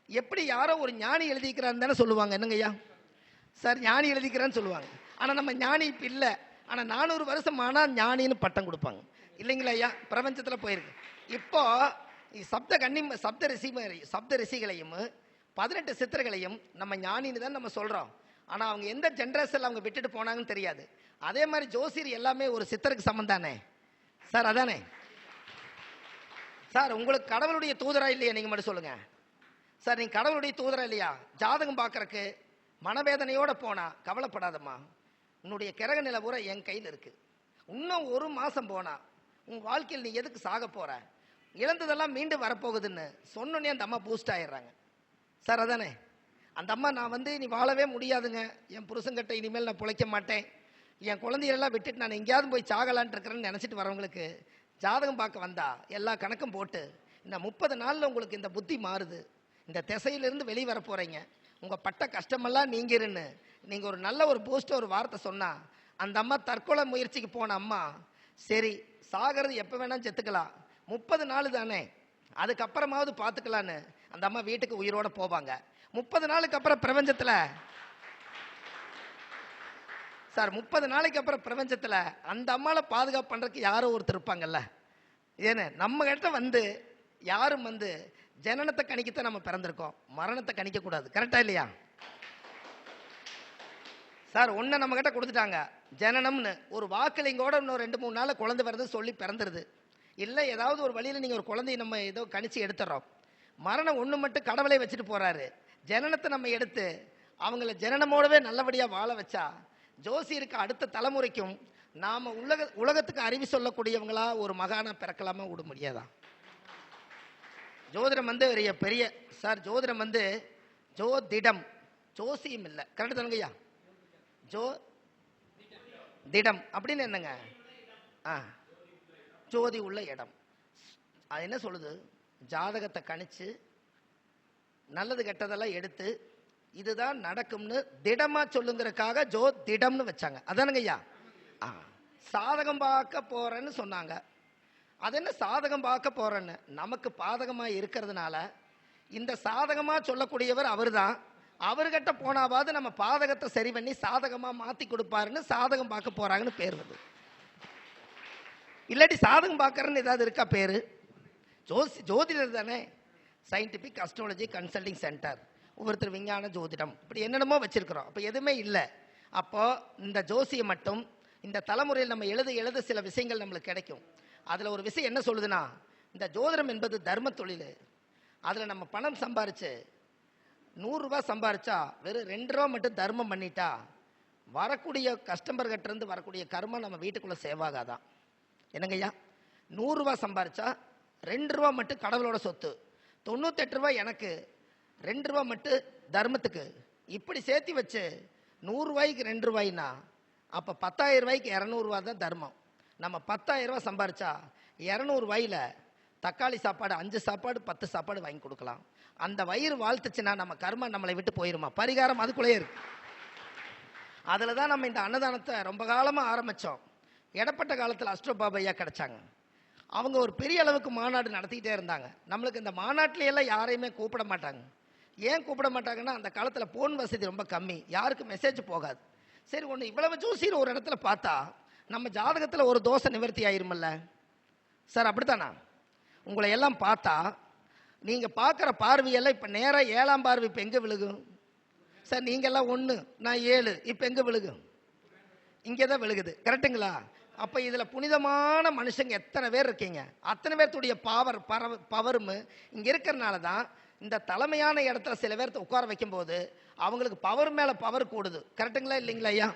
[SPEAKER 2] எப்படி யாரோ ஒரு ஞானி எழுதிக்கிறான்னு தானே சொல்லுவாங்க. என்னங்க ஐயா சார், ஞானி எழுதிக்கிறான்னு சொல்லுவாங்க. ஆனால் நம்ம ஞானி இப்போ இல்லை. ஆனால் 400 வருஷம் ஆனால் ஞானின்னு பட்டம் கொடுப்பாங்க. இல்லைங்களா ஐயா? பிரபஞ்சத்தில் போயிருக்கு. இப்போ சப்த ரிஷிகளையும் 18 சித்தர்களையும் நம்ம ஞானின்னு தான் நம்ம சொல்கிறோம். ஆனால் அவங்க எந்த ஜென்ரேஷனில் அவங்க விட்டுட்டு போனாங்கன்னு தெரியாது. அதே மாதிரி ஜோசியர் எல்லாமே ஒரு சித்தருக்கு சமம் தானே சார்? அதானே சார்? உங்களுக்கு கடவுளுடைய தூதரா இல்லையா? நீங்கள் மட்டும் சொல்லுங்க சார், நீங்கள் கடவுளுடைய தூதரா இல்லையா? ஜாதகம் பார்க்கறக்கு மனவேதனையோட போனா கவலைப்படாதம்மா, உன்னுடைய கிரக நிலவுரை என் கையில் இருக்கு. இன்னும் 1 மாசம் போனா உன் வாழ்க்கையில் நீ எதுக்கு சாக போற, இழந்ததெல்லாம் மீண்டும் வரப்போகுதுன்னு சொன்னோன்னே அந்த அம்மா பூஸ்ட் ஆயிடுறாங்க சார். அதானே? அந்த அம்மா நான் நீ வாழவே முடியாதுங்க, என் புருஷங்கிட்ட இனிமேல் நான் பிழைக்க மாட்டேன், என் குழந்தைகளெல்லாம் விட்டுட்டு நான் எங்கேயாவது போய் சாகலான்ட்டு இருக்கிறேன்னு நினச்சிட்டு வரவங்களுக்கு ஜாதகம் பார்க்க வந்தா எல்லா கணக்கும் போட்டு இந்த 30 நாளில் உங்களுக்கு இந்த புத்தி மாறுது, இந்த திசையிலிருந்து வெளியே வர போகிறீங்க, உங்கள் பட்ட கஷ்டமெல்லாம் நீங்கிருன்னு நீங்கள் ஒரு நல்ல ஒரு பூஸ்ட் ஒரு வார்த்தை சொன்னால் அந்த அம்மா தற்கொலை முயற்சிக்கு போன அம்மா சரி சாகிறது எப்போ வேணாலும் செத்துக்கலாம், 30 நாள் தானே அதுக்கப்புறமாவது பார்த்துக்கலான்னு அந்த அம்மா வீட்டுக்கு உயிரோட போவாங்க. 30 நாளுக்கு அப்புறம் பிரபஞ்சத்தில் சார் 30 நாளைக்கு அப்புறம் பிரபஞ்சத்தில் அந்த அம்மாவை பாதுகாப்பு பண்ணுறதுக்கு யாரோ ஒருத்தர் இருப்பாங்கல்ல. ஏன்னு நம்ம கிட்ட யாரும் ஜனனத்தை கணிக்கத்தான் நம்ம பிறந்திருக்கோம், மரணத்தை கணிக்க கூடாது. கரெக்டா இல்லையா சார்? ஒன்றை நம்ம கிட்ட கொடுத்துட்டாங்க ஜனனம்னு, ஒரு வாக்குலிங்கோட இன்னும் 2-3 நாள் குழந்தை வருது சொல்லி பிறந்துருது. இல்லை ஏதாவது ஒரு வழியில் நீங்கள் ஒரு குழந்தைய நம்ம ஏதோ கணிச்சு எடுத்துடுறோம். மரணம் ஒன்று மட்டும் கடவுளை வச்சுட்டு போறாரு. ஜனனத்தை நம்ம எடுத்து அவங்கள ஜனனமோடவே நல்லபடியாக வாழ வச்சா ஜோசியருக்கு அடுத்த தலைமுறைக்கும் நாம உலகத்துக்கு அறிவு சொல்லக்கூடியவங்களா ஒரு மகானா பிறக்கலாமா விட முடியாதா? ஜோதிடம் பெரிய சார், ஜோதிடம் ஜோதிடம் ஜோசியம் இல்லை. கரெக்டு தானுங்கய்யா? திடம் அப்படின்னு என்னங்க? ஜோதி உள்ள இடம். அது என்ன சொல்லுது? ஜாதகத்தை கணிச்சு நல்லது கெட்டதெல்லாம் எடுத்து இதுதான் நடக்கும்னு திடமா சொல்லுங்கிறதுக்காக திடம்னு வச்சாங்க. அதானுங்க ஐயா? சாதகம் பார்க்க போறேன்னு சொன்னாங்க. அது என்ன சாதகம் பார்க்க போறேன்னு? நமக்கு பாதகமா இருக்கிறதுனால இந்த சாதகமா சொல்லக்கூடியவர் அவர் தான். அவர்கிட்ட போனாவது நம்ம பாதகத்தை சரி பண்ணி சாதகமா மாத்தி கொடுப்பாருன்னு சாதகம் பார்க்க போறாங்கன்னு பேர் வருது. இல்லாட்டி சாதகம் பார்க்கறன்னு ஏதாவது இருக்கா பேரு? ஜோதிடர் தானே. சயின்டிபிக் அஸ்ட்ராலஜி கன்சல்டிங் சென்டர், ஒவ்வொருத்தர் விஞ்ஞான ஜோதிடம், இப்படி என்னென்னமோ வச்சிருக்கிறோம். அப்போ எதுவுமே இல்லை. அப்போ இந்த ஜோசியம் மட்டும் இந்த தலைமுறையில் நம்ம எழுத சில விஷயங்கள் நம்மளுக்கு கிடைக்கும். அதில் ஒரு விஷயம் என்ன சொல்லுதுன்னா, இந்த ஜோதிடம் என்பது தர்ம தொழில். அதில் நம்ம பணம் சம்பாரிச்சு 100 ரூபாய் சம்பாரிச்சா வெறும் 2 ரூபா மட்டும் தர்மம் பண்ணிட்டா வரக்கூடிய கஸ்டமர்கிட்ட இருந்து வரக்கூடிய கர்மம் நம்ம வீட்டுக்குள்ளே சேவாகாதான். என்னங்கய்யா? 100 ரூபாய் சம்பாரிச்சா 2 ரூபா மட்டும் கடவுளோட சொத்து, 98 ரூபாய் எனக்கு, 2 ரூபா மட்டும் தர்மத்துக்கு, இப்படி சேர்த்து வச்சு 100 ரூபாய்க்கு 2 ரூபாய்னா அப்போ 10,000 ரூபாய்க்கு 200 ரூபா தான் தர்மம். நம்ம 10,000 ரூபாய் சம்பாரிச்சா 200 ரூபாயில் தக்காளி சாப்பாடு 5 சாப்பாடு 10 சாப்பாடு வாங்கி கொடுக்கலாம். அந்த வயிறு வாழ்த்துச்சுன்னா நம்ம கர்மம் நம்மளை விட்டு போயிருமா? பரிகாரம் அதுக்குள்ளேயே இருக்கு. அதில் தான் நம்ம இந்த அன்னதானத்தை ரொம்ப காலமாக ஆரம்பித்தோம். இடப்பட்ட காலத்தில் அஸ்ட்ரோபாபையா கிடைச்சாங்க. அவங்க ஒரு பெரிய அளவுக்கு மாநாடு நடத்திக்கிட்டே இருந்தாங்க. நம்மளுக்கு இந்த மாநாட்டிலையெல்லாம் யாரையுமே கூப்பிட மாட்டாங்க. ஏன் கூப்பிட மாட்டாங்கன்னா, அந்த காலத்தில் ஃபோன் வசதி ரொம்ப கம்மி, யாருக்கு மெசேஜ் போகாது. சரி, ஒன்று இவ்வளவு ஜோசியர் ஒரு இடத்துல பார்த்தா நம்ம ஜாதகத்தில் ஒரு தோசை நிவர்த்தி ஆயிருமில்ல சார்? அப்படித்தானா? உங்களை எல்லாம் பார்த்தா நீங்கள் பார்க்குற பார்வையெல்லாம் இப்போ நேராக 7ஆம் பார்வை இப்போ எங்கே விழுகும் சார்? நீங்கள்லாம் 1, நான் 7, இப்போ எங்கே விழுகும்? இங்கே தான் விழுகுது. கரெக்டுங்களா? அப்போ இதில் புனிதமான மனுஷங்க எத்தனை பேர் இருக்கீங்க, அத்தனை பேர்த்துடைய பவரும் இங்கே இருக்கிறனால தான் இந்த தலைமையான இடத்துல சில பேர்த்த உட்கார வைக்கும்போது அவங்களுக்கு பவர் மேலே பவர் கூடுது. கரெக்டுங்களா இல்லைங்களா ஐயா?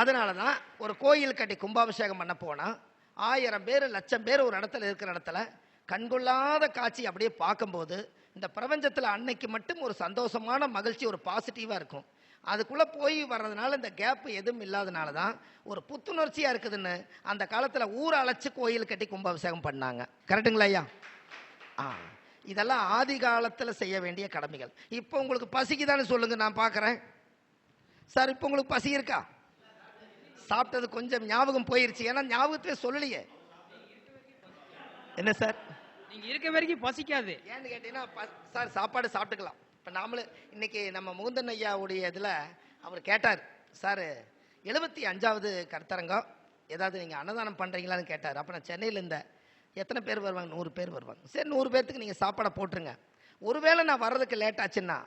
[SPEAKER 2] அதனால தான் ஒரு கோயில் கட்டி கும்பாபிஷேகம் பண்ண போனால் 1000 பேர் 1,00,000 பேர் ஒரு இடத்துல இருக்கிற இடத்துல கண்கொள்ளாத காட்சி அப்படியே பார்க்கும்போது இந்த பிரபஞ்சத்தில் அன்னைக்கு மட்டும் ஒரு சந்தோஷமான மகிழ்ச்சி, ஒரு பாசிட்டிவாக இருக்கும். அதுக்குள்ளே போய் வர்றதுனால இந்த கேப் எதுவும் இல்லாதனால தான் ஒரு புத்துணர்ச்சியாக இருக்குதுன்னு அந்த காலத்தில் ஊரை அழைச்சி கோயில் கட்டி கும்பாபிஷேகம் பண்ணாங்க. கரெக்டுங்களா ஐயா? இதெல்லாம் ஆதி காலத்தில் செய்ய வேண்டிய கடமைகள். இப்போ உங்களுக்கு பசிக்குதான்னு சொல்லுங்க, நான் பார்க்குறேன் சார். இப்போ உங்களுக்கு பசி இருக்கா சாப்பிட்டது கொஞ்சம் ஞாபகம் போயிருச்சு. ஏன்னா ஞாபகத்திலே சொல்லலையே. என்ன சார்?
[SPEAKER 3] நீங்க இருக்க வரைக்கும் பசிக்காது.
[SPEAKER 2] ஏன்னு கேட்டீங்கன்னா சார் சாப்பாடு சாப்பிட்டுக்கலாம். இப்போ நாமளும் இன்னைக்கு நம்ம முகுந்தன் ஐயாவுடைய இதில் அவர் கேட்டார், சார் 75வது கருத்தரங்கம் ஏதாவது நீங்கள் அன்னதானம் பண்ணுறீங்களான்னு கேட்டார். அப்போ நான் சென்னையில் இருந்தேன். எத்தனை பேர் வருவாங்க? 100 பேர் வருவாங்க. சரி 100 பேர்த்துக்கு நீங்கள் சாப்பாடை போட்டுருங்க. ஒருவேளை நான் வர்றதுக்கு லேட் ஆச்சுன்னா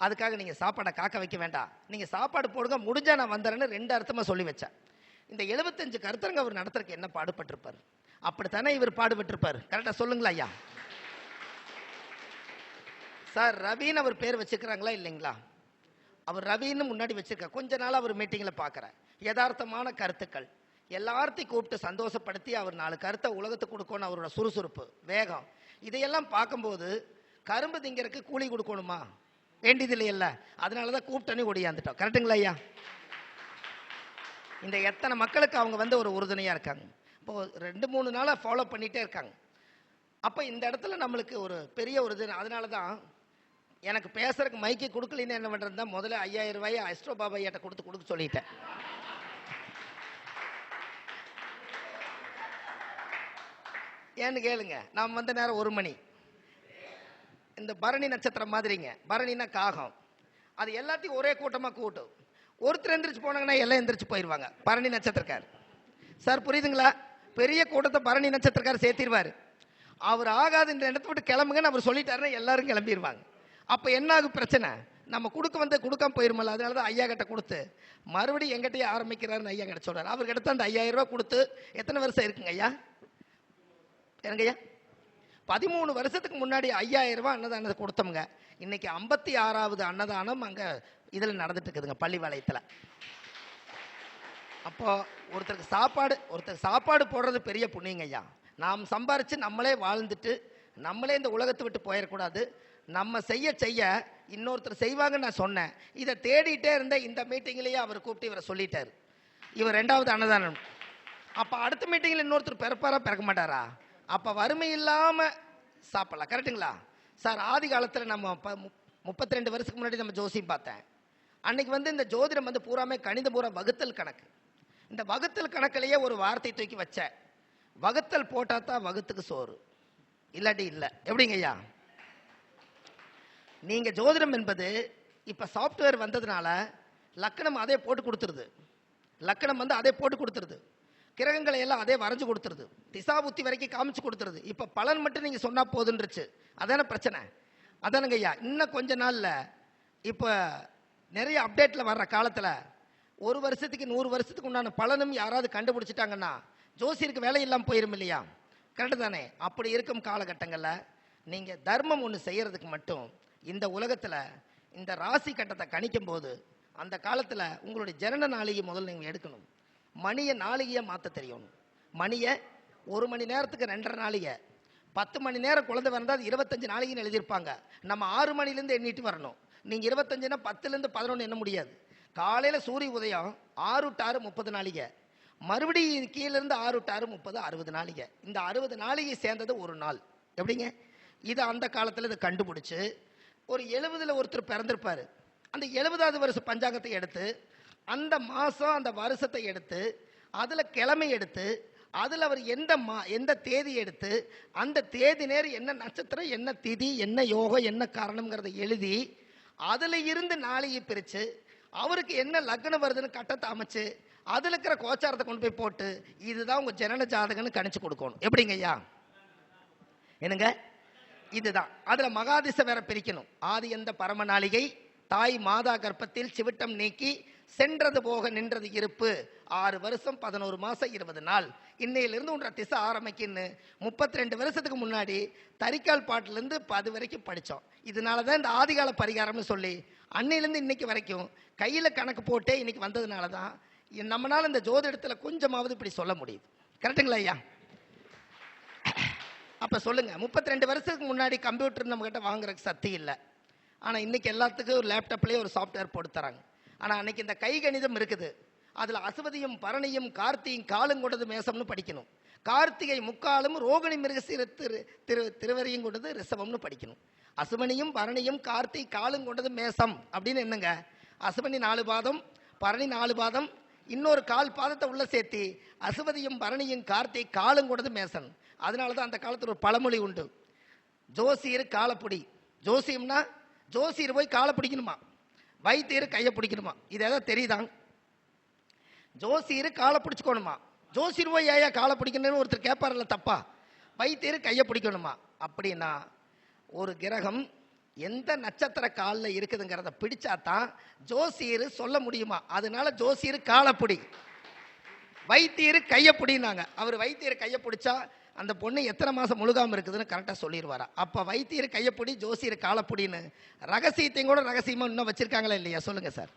[SPEAKER 2] அதுக்காக நீங்கள் சாப்பாடை காக்க வைக்க வேண்டாம், நீங்கள் சாப்பாடு போடுங்க, முடிஞ்சால் நான் வந்துடுறேன்னு 2 அர்த்தமாக சொல்லி வச்சேன். இந்த 75 கருத்தரங்கம் அவர் நடத்துறதுக்கு என்ன பாடுபட்டிருப்பார்? அப்படித்தானே இவர் பாடுபட்டிருப்பார். கரெக்டாக சொல்லுங்களா ஐயா? சார் ரவின்னு அவர் பேர் வச்சுக்கிறாங்களா இல்லைங்களா? அவர் ரவின்னு முன்னாடி வச்சிருக்கார். கொஞ்ச நாள் அவர் மீட்டிங்கில் பார்க்குறேன். யதார்த்தமான கருத்துக்கள் எல்லார்த்தையும் கூப்பிட்டு சந்தோஷப்படுத்தி அவர் 4 கருத்தை உலகத்துக்கு கொடுக்கணும். அவரோட சுறுசுறுப்பு, வேகம், இதையெல்லாம் பார்க்கும்போது கரும்பு திங்கிறதுக்கு கூலி கொடுக்கணுமா? வேண்டியதில்லை இல்லை. அதனால தான் கூப்பிட்டனே ஒடியாந்துட்டோம். கரெக்டுங்களா ஐயா? இந்த எத்தனை மக்களுக்கு அவங்க வந்து ஒரு உறுதுணையாக இருக்காங்க. இப்போ 2-3 நாளாக ஃபாலோ பண்ணிகிட்டே இருக்காங்க. அப்போ இந்த இடத்துல நம்மளுக்கு ஒரு பெரிய ஒரு இது. அதனால தான் எனக்கு பேசுறதுக்கு மைக்கை கொடுக்கலன்னு என்ன பண்ணுறது தான் முதல்ல 5000 ரூபாயை அஸ்ட்ரோ பாபா ஐயாட்ட கொடுக்க சொல்லிட்டேன். ஏன்னு கேளுங்க, நாம் வந்த நேரம் 1 மணி. இந்த பரணி நட்சத்திரம் மாதிரிங்க, பரணினா காகம், அது எல்லாத்தையும் ஒரே கூட்டமாக கூட்டும். ஒருத்தர் எந்திரிச்சு போனாங்கன்னா எல்லாம் எந்திரிச்சு போயிடுவாங்க. பரணி நட்சத்திரக்கார் சார், புரியுதுங்களா? பெரிய கூட்டத்தை பரணி நட்சத்திரக்கார் சேர்த்திருவார். அவர் ஆகாது இந்த இடத்த விட்டு கிளம்புங்கன்னு அவர் சொல்லிட்டாருன்னா எல்லாரும் கிளம்பிடுவாங்க. அப்போ என்ன ஆகும் பிரச்சனை? நம்ம கொடுக்காம போயிருமல்ல. அதனால தான் ஐயா கிட்ட கொடுத்து மறுபடியும் எங்கிட்டயே ஆரம்பிக்கிறாருன்னு ஐயா கிட்ட சொல்றாரு. அவர் கிட்ட அந்த 5000 ரூபாய் கொடுத்து எத்தனை வருஷம் இருக்குங்க ஐயா? எனக்கு ஐயா 13 வருஷத்துக்கு முன்னாடி 5000 ரூபாய் அன்னதானத்தை கொடுத்தோம்ங்க. இன்னைக்கு 56வது அன்னதானம் அங்கே இதில் நடந்துட்டு இருக்குதுங்க, பள்ளிவாளையத்தில். அப்போ ஒருத்தருக்கு சாப்பாடு போடுறது பெரிய புண்ணியங்க ஐயா. நாம் சம்பாரிச்சு நம்மளே வாழ்ந்துட்டு நம்மளே இந்த உலகத்தை விட்டு போயிடக்கூடாது. நம்ம செய்ய இன்னொருத்தர் செய்வாங்கன்னு நான் சொன்னேன். இதை தேடிட்டே இருந்த இந்த மீட்டிங்லேயே அவர் கூப்பிட்டு இவரை சொல்லிட்டார், இவர் 2வது அன்னதானம். அப்போ அடுத்த மீட்டிங்கில் இன்னொருத்தர் பிறப்பாரா பிறக்க மாட்டாரா? அப்போ வறுமை இல்லாமல் சாப்பிடலாம். கரெக்டுங்களா சார்? ஆதி காலத்தில் நம்ம 32 வருஷத்துக்கு முன்னாடி நம்ம ஜோசியம் பார்த்தேன். அன்னைக்கு வந்து இந்த ஜோதிடம் வந்து பூராமே கணிதம் பூரா வகுத்தல் கணக்கு. இந்த வகுத்தல் கணக்கிலேயே ஒரு வார்த்தை தூக்கி வச்ச, வகுத்தல் போட்டா தான் வகுத்துக்கு சோறு, இல்லாட்டி இல்லை. எப்படிங்க ஐயா? நீங்க ஜோதிடம் என்பது இப்ப சாஃப்ட்வேர் வந்ததுனால லக்கணம் அதே போட்டு கொடுத்துருது. லக்கணம் வந்து அதே போட்டு கொடுத்துருது. கிரகங்களை எல்லாம் அதே வரைஞ்சு கொடுத்துருது. திசா புத்தி வரைக்கும் காமிச்சு கொடுத்துருது. இப்ப பலன் மட்டும் நீங்க சொன்னா போதுன்றுச்சு. அதான பிரச்சனை. அதானுங்க ஐயா. இன்னும் கொஞ்ச நாள்ல இப்ப நிறைய அப்டேட்ல வர்ற காலத்துல 1 வருஷத்துக்கு 100 வருஷத்துக்கு உண்டான பலனும் யாராவது கண்டுபிடிச்சிட்டாங்கன்னா ஜோசியருக்கு வேலை இல்லாமல் போயிரும் இல்லையா? கரெக்டு தானே? அப்படி இருக்கும் காலகட்டங்களில் நீங்கள் தர்மம் ஒன்று செய்யறதுக்கு மட்டும் இந்த உலகத்தில் இந்த ராசி கட்டத்தை கணிக்கும் போது அந்த காலத்தில் உங்களுடைய ஜனன நாளிகை முதல்ல நீங்கள் எடுக்கணும். மணியை நாளிகையை மாற்ற தெரியணும். மணியை 1 மணி நேரத்துக்கு 2.5 நாளிகை, 10 மணி நேரம் குழந்தை வந்தால் அது 25 நாளிகைன்னு எழுதியிருப்பாங்க. நம்ம 6 மணிலேருந்து எண்ணிட்டு வரணும். நீங்கள் 25னா 10லேருந்து 11 எண்ண முடியாது. காலையில் சூரிய உதயம் 6 to 6 30 நாளிகை, மறுபடியும் கீழேருந்து 6 to 6 30 60 நாளிகை. இந்த 60 நாளிகை சேர்ந்தது ஒரு நாள். எப்படிங்க? இதை அந்த காலத்தில் இதை கண்டுபிடிச்சு ஒரு 70ல் ஒருத்தர் பிறந்திருப்பார். அந்த 70வது வருஷ பஞ்சாங்கத்தை எடுத்து அந்த மாதம் அந்த வருஷத்தை எடுத்து அதில் கிழமை எடுத்து அதில் அவர் எந்த தேதி எடுத்து அந்த தேதி நேரம் என்ன நட்சத்திரம் என்ன திதி என்ன யோகம் என்ன காரணம்ங்கிறத எழுதி அதில் இருந்து நாளையை பிரித்து அவருக்கு என்ன லக்னம் வருதுன்னு கட்டத்தை அமைச்சு அதில் இருக்கிற கோச்சாரத்தை கொண்டு போய் போட்டு இதுதான் உங்கள் ஜனன ஜாதகம்னு கணிச்சு கொடுக்கணும். எப்படிங்க ஐயா? என்னங்க? இதுதான். அதில் மகாதிசை வேற பிரிக்கணும். ஆதி எந்த பரம நாளிகை, தாய் மாதா கர்ப்பத்தில் சிவிட்டம் நீக்கி சென்றது போக நின்றது இருப்பு 6 வருஷம் 11 மாசம் 20 நாள். இன்னையிலிருந்து உன்ற திசை ஆரம்பிக்குன்னு 32 வருஷத்துக்கு முன்னாடி தரிக்கால் பாட்டிலேருந்து 10 வரைக்கும் படித்தோம். இதனால தான் இந்த ஆதிகால பரிகாரம்னு சொல்லி அன்னையிலேருந்து இன்னைக்கு வரைக்கும் கையில் கணக்கு போட்டே இன்னைக்கு வந்ததுனால தான் நம்மளால இந்த ஜோதிடத்தில் கொஞ்சமாவது இப்படி சொல்ல முடியுது. கரெக்டுங்களா ஐயா? அப்போ சொல்லுங்க, 32 வருஷத்துக்கு முன்னாடி கம்ப்யூட்டர் நம்மகிட்ட வாங்குறதுக்கு சக்தி இல்லை. ஆனால் இன்னைக்கு எல்லாத்துக்கும் ஒரு லேப்டாப்லேயே ஒரு சாஃப்ட்வேர் போட்டு தராங்க. ஆனால் அன்னைக்கு இந்த கை கணிதம் இருக்குது. அதில் அசுவதியும் பரணியும் கார்த்தியும் காலும் கொண்டது மேசம்னு படிக்கணும். கார்த்திகை முக்காலும் ரோகிணி மிருகசீர திருவரையும் கொண்டது ரிஷபம்னு படிக்கணும். அசுவனியும் பரணியும் கார்த்திகை காலும் கொண்டது மேசம் அப்படின்னு என்னங்க? அசுவனி 4 பாதம், பரணி 4 பாதம், இன்னொரு கால் பாதத்தை உள்ள சேர்த்தி அசுவதியும் பரணியும் கார்த்தி காலும் கூடது மேசன். அதனால தான் அந்த காலத்தில் ஒரு பழமொழி உண்டு, ஜோசியர் காலப்பிடி. ஜோசியம்னா ஜோசியர் போய் காலை பிடிக்கணுமா, வைத்தியர் கையை பிடிக்கணுமா? இது எதாவது தெரியுதாங்க? ஜோசியர் காலை பிடிச்சுக்கணுமா, ஜோசியர் போய் ஏயா காலை பிடிக்கணும்னு ஒருத்தர் கேட்பார்ல தப்பா, வைத்தியர் கையை பிடிக்கணுமா? அப்படின்னா ஒரு கிரகம் எந்த நட்சத்திர காலில் இருக்குதுங்கிறத பிடிச்சாதான் ஜோசியர் சொல்ல முடியுமா. அதனால ஜோசியர் காலப்பிடி, வைத்தியர் கையப்பிடினாங்க. அவர் வைத்தியர் கையை பிடிச்சா அந்த பொண்ணு எத்தனை மாதம் முழுகாமல் இருக்குதுன்னு கரெக்டாக சொல்லிடுவாரா. அப்போ வைத்தியர் கையப்பிடி, ஜோசியர் காலப்பிடின்னு ரகசியத்தையும் கூட ரகசியமாக இன்னும் வச்சுருக்காங்களா இல்லையா? சொல்லுங்கள் சார்.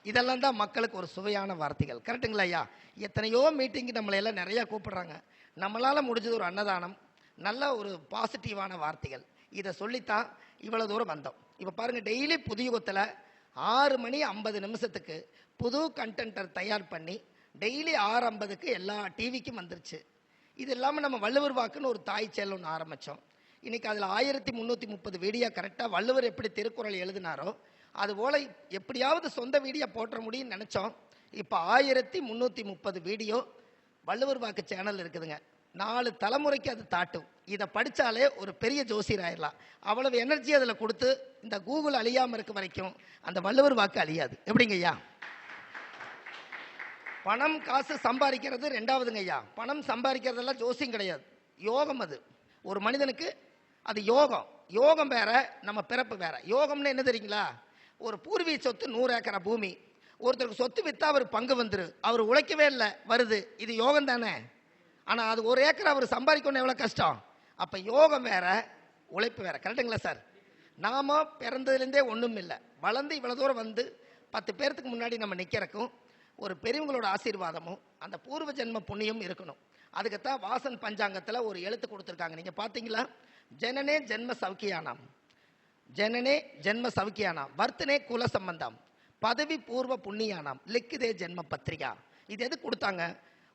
[SPEAKER 2] இதெல்லாம் தான் மக்களுக்கு ஒரு சுவையான வார்த்தைகள். கரெக்டுங்களா ஐயா? எத்தனையோ மீட்டிங்கு நம்மளை எல்லாம் நிறையா கூப்பிடுறாங்க. நம்மளால் முடிஞ்சது ஒரு அன்னதானம், நல்ல ஒரு பாசிட்டிவான வார்த்தைகள். இதை சொல்லித்தான் இவ்வளோ தூரம் வந்தோம். இப்போ பாருங்கள், டெய்லி புதுயுகத்தில் 6 மணி 50 நிமிஷத்துக்கு புது கண்டென்ட்டை தயார் பண்ணி டெய்லி 6:50க்கு எல்லா டிவிக்கும் வந்துருச்சு. இது இல்லாமல் நம்ம வள்ளுவர் வாக்குன்னு ஒரு தாய் சேனல் ஒன்று ஆரம்பித்தோம். இன்றைக்கி அதில் 1330 வீடியோ கரெக்டாக வள்ளுவர் எப்படி திருக்குறள் எழுதினாரோ அதுபோல் எப்படியாவது சொந்த வீடியோ போட்டுற முடியும்னு நினச்சோம். இப்போ 1330 வீடியோ வள்ளுவர் வாக்கு சேனல் இருக்குதுங்க. 4 தலைமுறைக்கு அது தாட்டும். இதை படித்தாலே ஒரு பெரிய ஜோசியர் ஆயிடலாம். அவ்வளவு எனர்ஜி அதில் கொடுத்து இந்த கூகுள் அழியாமல் இருக்க வரைக்கும் அந்த வள்ளுவர் வாக்கு அழியாது. எப்படிங்க ஐயா? பணம் காசு சம்பாதிக்கிறது ரெண்டாவதுங்க ஐயா. பணம் சம்பாதிக்கிறதெல்லாம் ஜோசியம் கிடையாது, யோகம். அது ஒரு மனிதனுக்கு அது யோகம். யோகம் வேற, நம்ம பிறப்பு வேற. யோகம்னு என்ன தெரியுங்களா? ஒரு பூர்வீக சொத்து 100 ஏக்கரா பூமி, ஒருத்தருக்கு சொத்து விற்றா அவர் பங்கு வந்துரு, அவர் உழைக்கவே இல்லை, வருது. இது யோகம் தானே? ஆனால் அது 1 ஏக்கர் அவர் சம்பாதிக்கணும், எவ்வளோ கஷ்டம். அப்போ யோகம் வேற, உழைப்பு வேற. கரெக்டுங்களா சார்? நாம பிறந்ததுலேருந்தே ஒன்றும் இல்லை, வளர்ந்து இவ்வளோ தூரம் வந்து 10 பேர்த்துக்கு முன்னாடி நம்ம நிற்கிறக்கும் ஒரு பெரியவங்களோட ஆசீர்வாதமும் அந்த பூர்வ ஜென்ம புண்ணியம் இருக்கணும். அதுக்குத்தான் வாசன் பஞ்சாங்கத்தில் ஒரு எழுத்து கொடுத்துருக்காங்க. நீங்கள் பார்த்தீங்களா? ஜனனே ஜென்ம சவுக்கியானாம், ஜனனே ஜென்ம சவுக்கியானாம், வர்த்தனே குல சம்பந்தம், பதவி பூர்வ புண்ணியானாம், லிக்குதே ஜென்ம பத்திரிகா. இது எது கொடுத்தாங்க?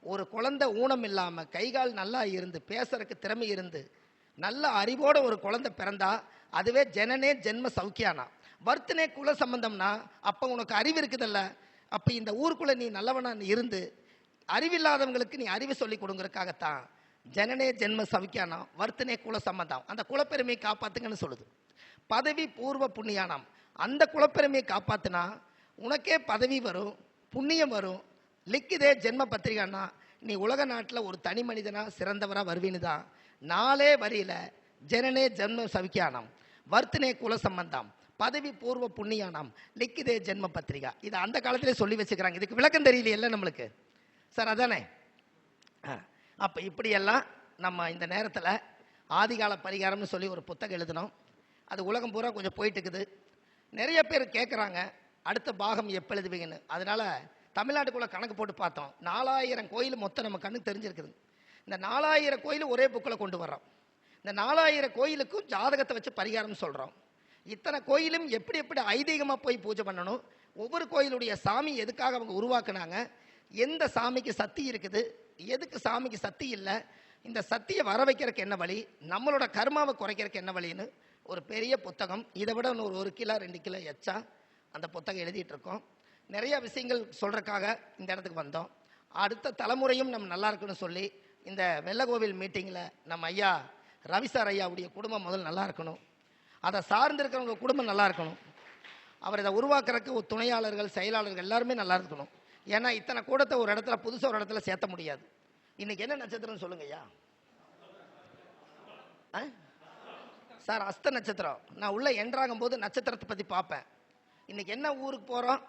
[SPEAKER 2] ஒரு குழந்தை ஊனம் இல்லாமல் கைகால் நல்லா இருந்து பேசுறதுக்கு திறமை இருந்து நல்ல அறிவோட ஒரு குழந்தை பிறந்தா அதுவே ஜனனே ஜென்ம சவுக்கியானா. வர்த்தனே குல சம்பந்தம்னா அப்போ உனக்கு அறிவு இருக்குதல்ல, அப்போ இந்த ஊருக்குள்ளே நீ நல்லவனா இருந்து அறிவில்லாதவங்களுக்கு நீ அறிவு சொல்லி கொடுங்கறதுக்காகத்தான் ஜனனே ஜென்ம சவிக்கானா வர்த்தனே குல சம்பந்தம், அந்த குலப்பெருமையை காப்பாத்துங்கன்னு சொல்லுது. பதவி பூர்வ புண்ணியானாம், அந்த குலப்பெருமையை காப்பாத்துனா உனக்கே பதவி வரும், புண்ணியம் வரும். லிக்குதே ஜென்ம பத்திரிகான்னா நீ உலக நாட்டில் ஒரு தனி மனிதனா சிறந்தவரா வருவீன்னு தான் 4 வரியில ஜனனே ஜென்ம சவிக்கானாம், வர்த்தனே குல சம்பந்தம், பதவி பூர்வ புண்ணியானாம், லிக்குதே ஜென்ம பத்திரிகா. இதை அந்த காலத்திலே சொல்லி வச்சுக்கிறாங்க. இதுக்கு விளக்கம் தெரியலையே நம்மளுக்கு சார், அதானே? அப்போ இப்படியெல்லாம் நம்ம இந்த நேரத்தில் ஆதிகால பரிகாரம்னு சொல்லி ஒரு புத்தகம் எழுதினோம். அது உலகம் பூரா கொஞ்சம் போயிட்டு இருக்குது. நிறைய பேர் கேட்குறாங்க அடுத்த பாகம் எப்போ எழுதுவீங்கன்னு. அதனால தமிழ்நாட்டுக்குள்ளே கணக்கு போட்டு பார்த்தோம். 4000 கோயில் மொத்தம் நம்ம கண்ணுக்கு தெரிஞ்சிருக்குது. இந்த 4000 கோயில் ஒரே புக்கில் கொண்டு வர்றோம். இந்த 4000 கோயிலுக்கும் ஜாதகத்தை வச்சு பரிகாரம் சொல்கிறோம். இத்தனை கோயிலும் எப்படி எப்படி ஐதீகமாக போய் பூஜை பண்ணணும், ஒவ்வொரு கோயிலுடைய சாமி எதுக்காக அவங்க உருவாக்குனாங்க, எந்த சாமிக்கு சக்தி இருக்குது, எதுக்கு சாமிக்கு சக்தி இல்லை, இந்த சக்தியை வர வைக்கிறதுக்கு என்ன வழி, நம்மளோட கர்மாவை குறைக்கிறதுக்கு என்ன வழின்னு ஒரு பெரிய புத்தகம். இதை விட இன்னொரு 1 கிலோ 2 கிலோ எச்சா அந்த புத்தகம் எழுதிட்டு இருக்கோம். நிறைய விஷயங்கள் சொல்கிறதுக்காக இந்த இடத்துக்கு வந்தோம். அடுத்த தலைமுறையும் நம்ம நல்லா இருக்குன்னு சொல்லி இந்த வெள்ளகோவில் மீட்டிங்கில் நம்ம ஐயா ரவிசார் ஐயாவுடைய குடும்பம் முதல் நல்லா இருக்கணும், அதை சார்ந்திருக்கிறவங்க குடும்பம் நல்லா இருக்கணும், அவர் இதை உருவாக்குறதுக்கு துணையாளர்கள் செயலாளர்கள் எல்லாருமே நல்லா இருக்கணும். ஏன்னா இத்தனை கூடத்தை ஒரு இடத்துல புதுசாக ஒரு இடத்துல சேர்த்த முடியாது. இன்னைக்கு என்ன நட்சத்திரம்னு சொல்லுங்க ஐயா? சார் அஸ்த நட்சத்திரம். நான் உள்ள என்ட்ராகும் போது நட்சத்திரத்தை பற்றி பார்ப்பேன். இன்னைக்கு என்ன ஊருக்கு போகிறோம்?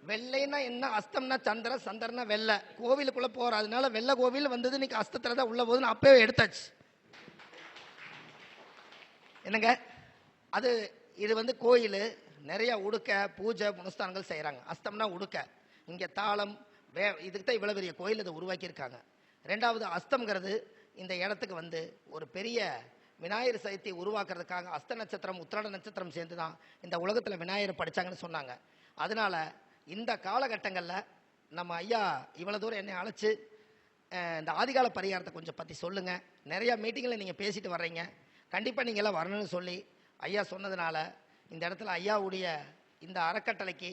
[SPEAKER 2] வெள்ளைன்னா என்ன, அஸ்தம்னா சந்திர, சந்திரனா வெள்ளை. கோவிலுக்குள்ளே போகிறோம், அதனால வெள்ளை கோவில் வந்தது. இன்னைக்கு அஸ்தத்தில் தான் உள்ள போகுதுன்னு அப்பவே எடுத்தாச்சு. என்னங்க அது? இது கோயில் நிறைய உடுக்க பூஜை புனஸ்தானங்கள் செய்கிறாங்க. அஸ்தம்னா உடுக்க, இங்கே தாளம் இதுக்கு தான் இவ்வளோ பெரிய கோயில் இதை உருவாக்கியிருக்காங்க. 2வது அஸ்தம்ங்கிறது இந்த இடத்துக்கு ஒரு பெரிய விநாயகர் சதுர்த்தியை உருவாக்குறதுக்காக அஸ்த நட்சத்திரம் உத்திராட நட்சத்திரம் சேர்ந்து தான் இந்த உலகத்தில் விநாயகரை படித்தாங்கன்னு சொன்னாங்க. அதனால் இந்த காலகட்டங்களில் நம்ம ஐயா இவ்வளோ தூரம் என்னை அழைச்சி இந்த ஆதிகால பரிகாரத்தை கொஞ்சம் பற்றி சொல்லுங்கள். நிறையா மீட்டிங்கில் நீங்கள் பேசிட்டு வர்றீங்க, கண்டிப்பாக நீங்கள் எல்லாம் வரணும்னு சொல்லி ஐயா சொன்னதுனால இந்த இடத்துல ஐயாவுடைய இந்த அறக்கட்டளைக்கு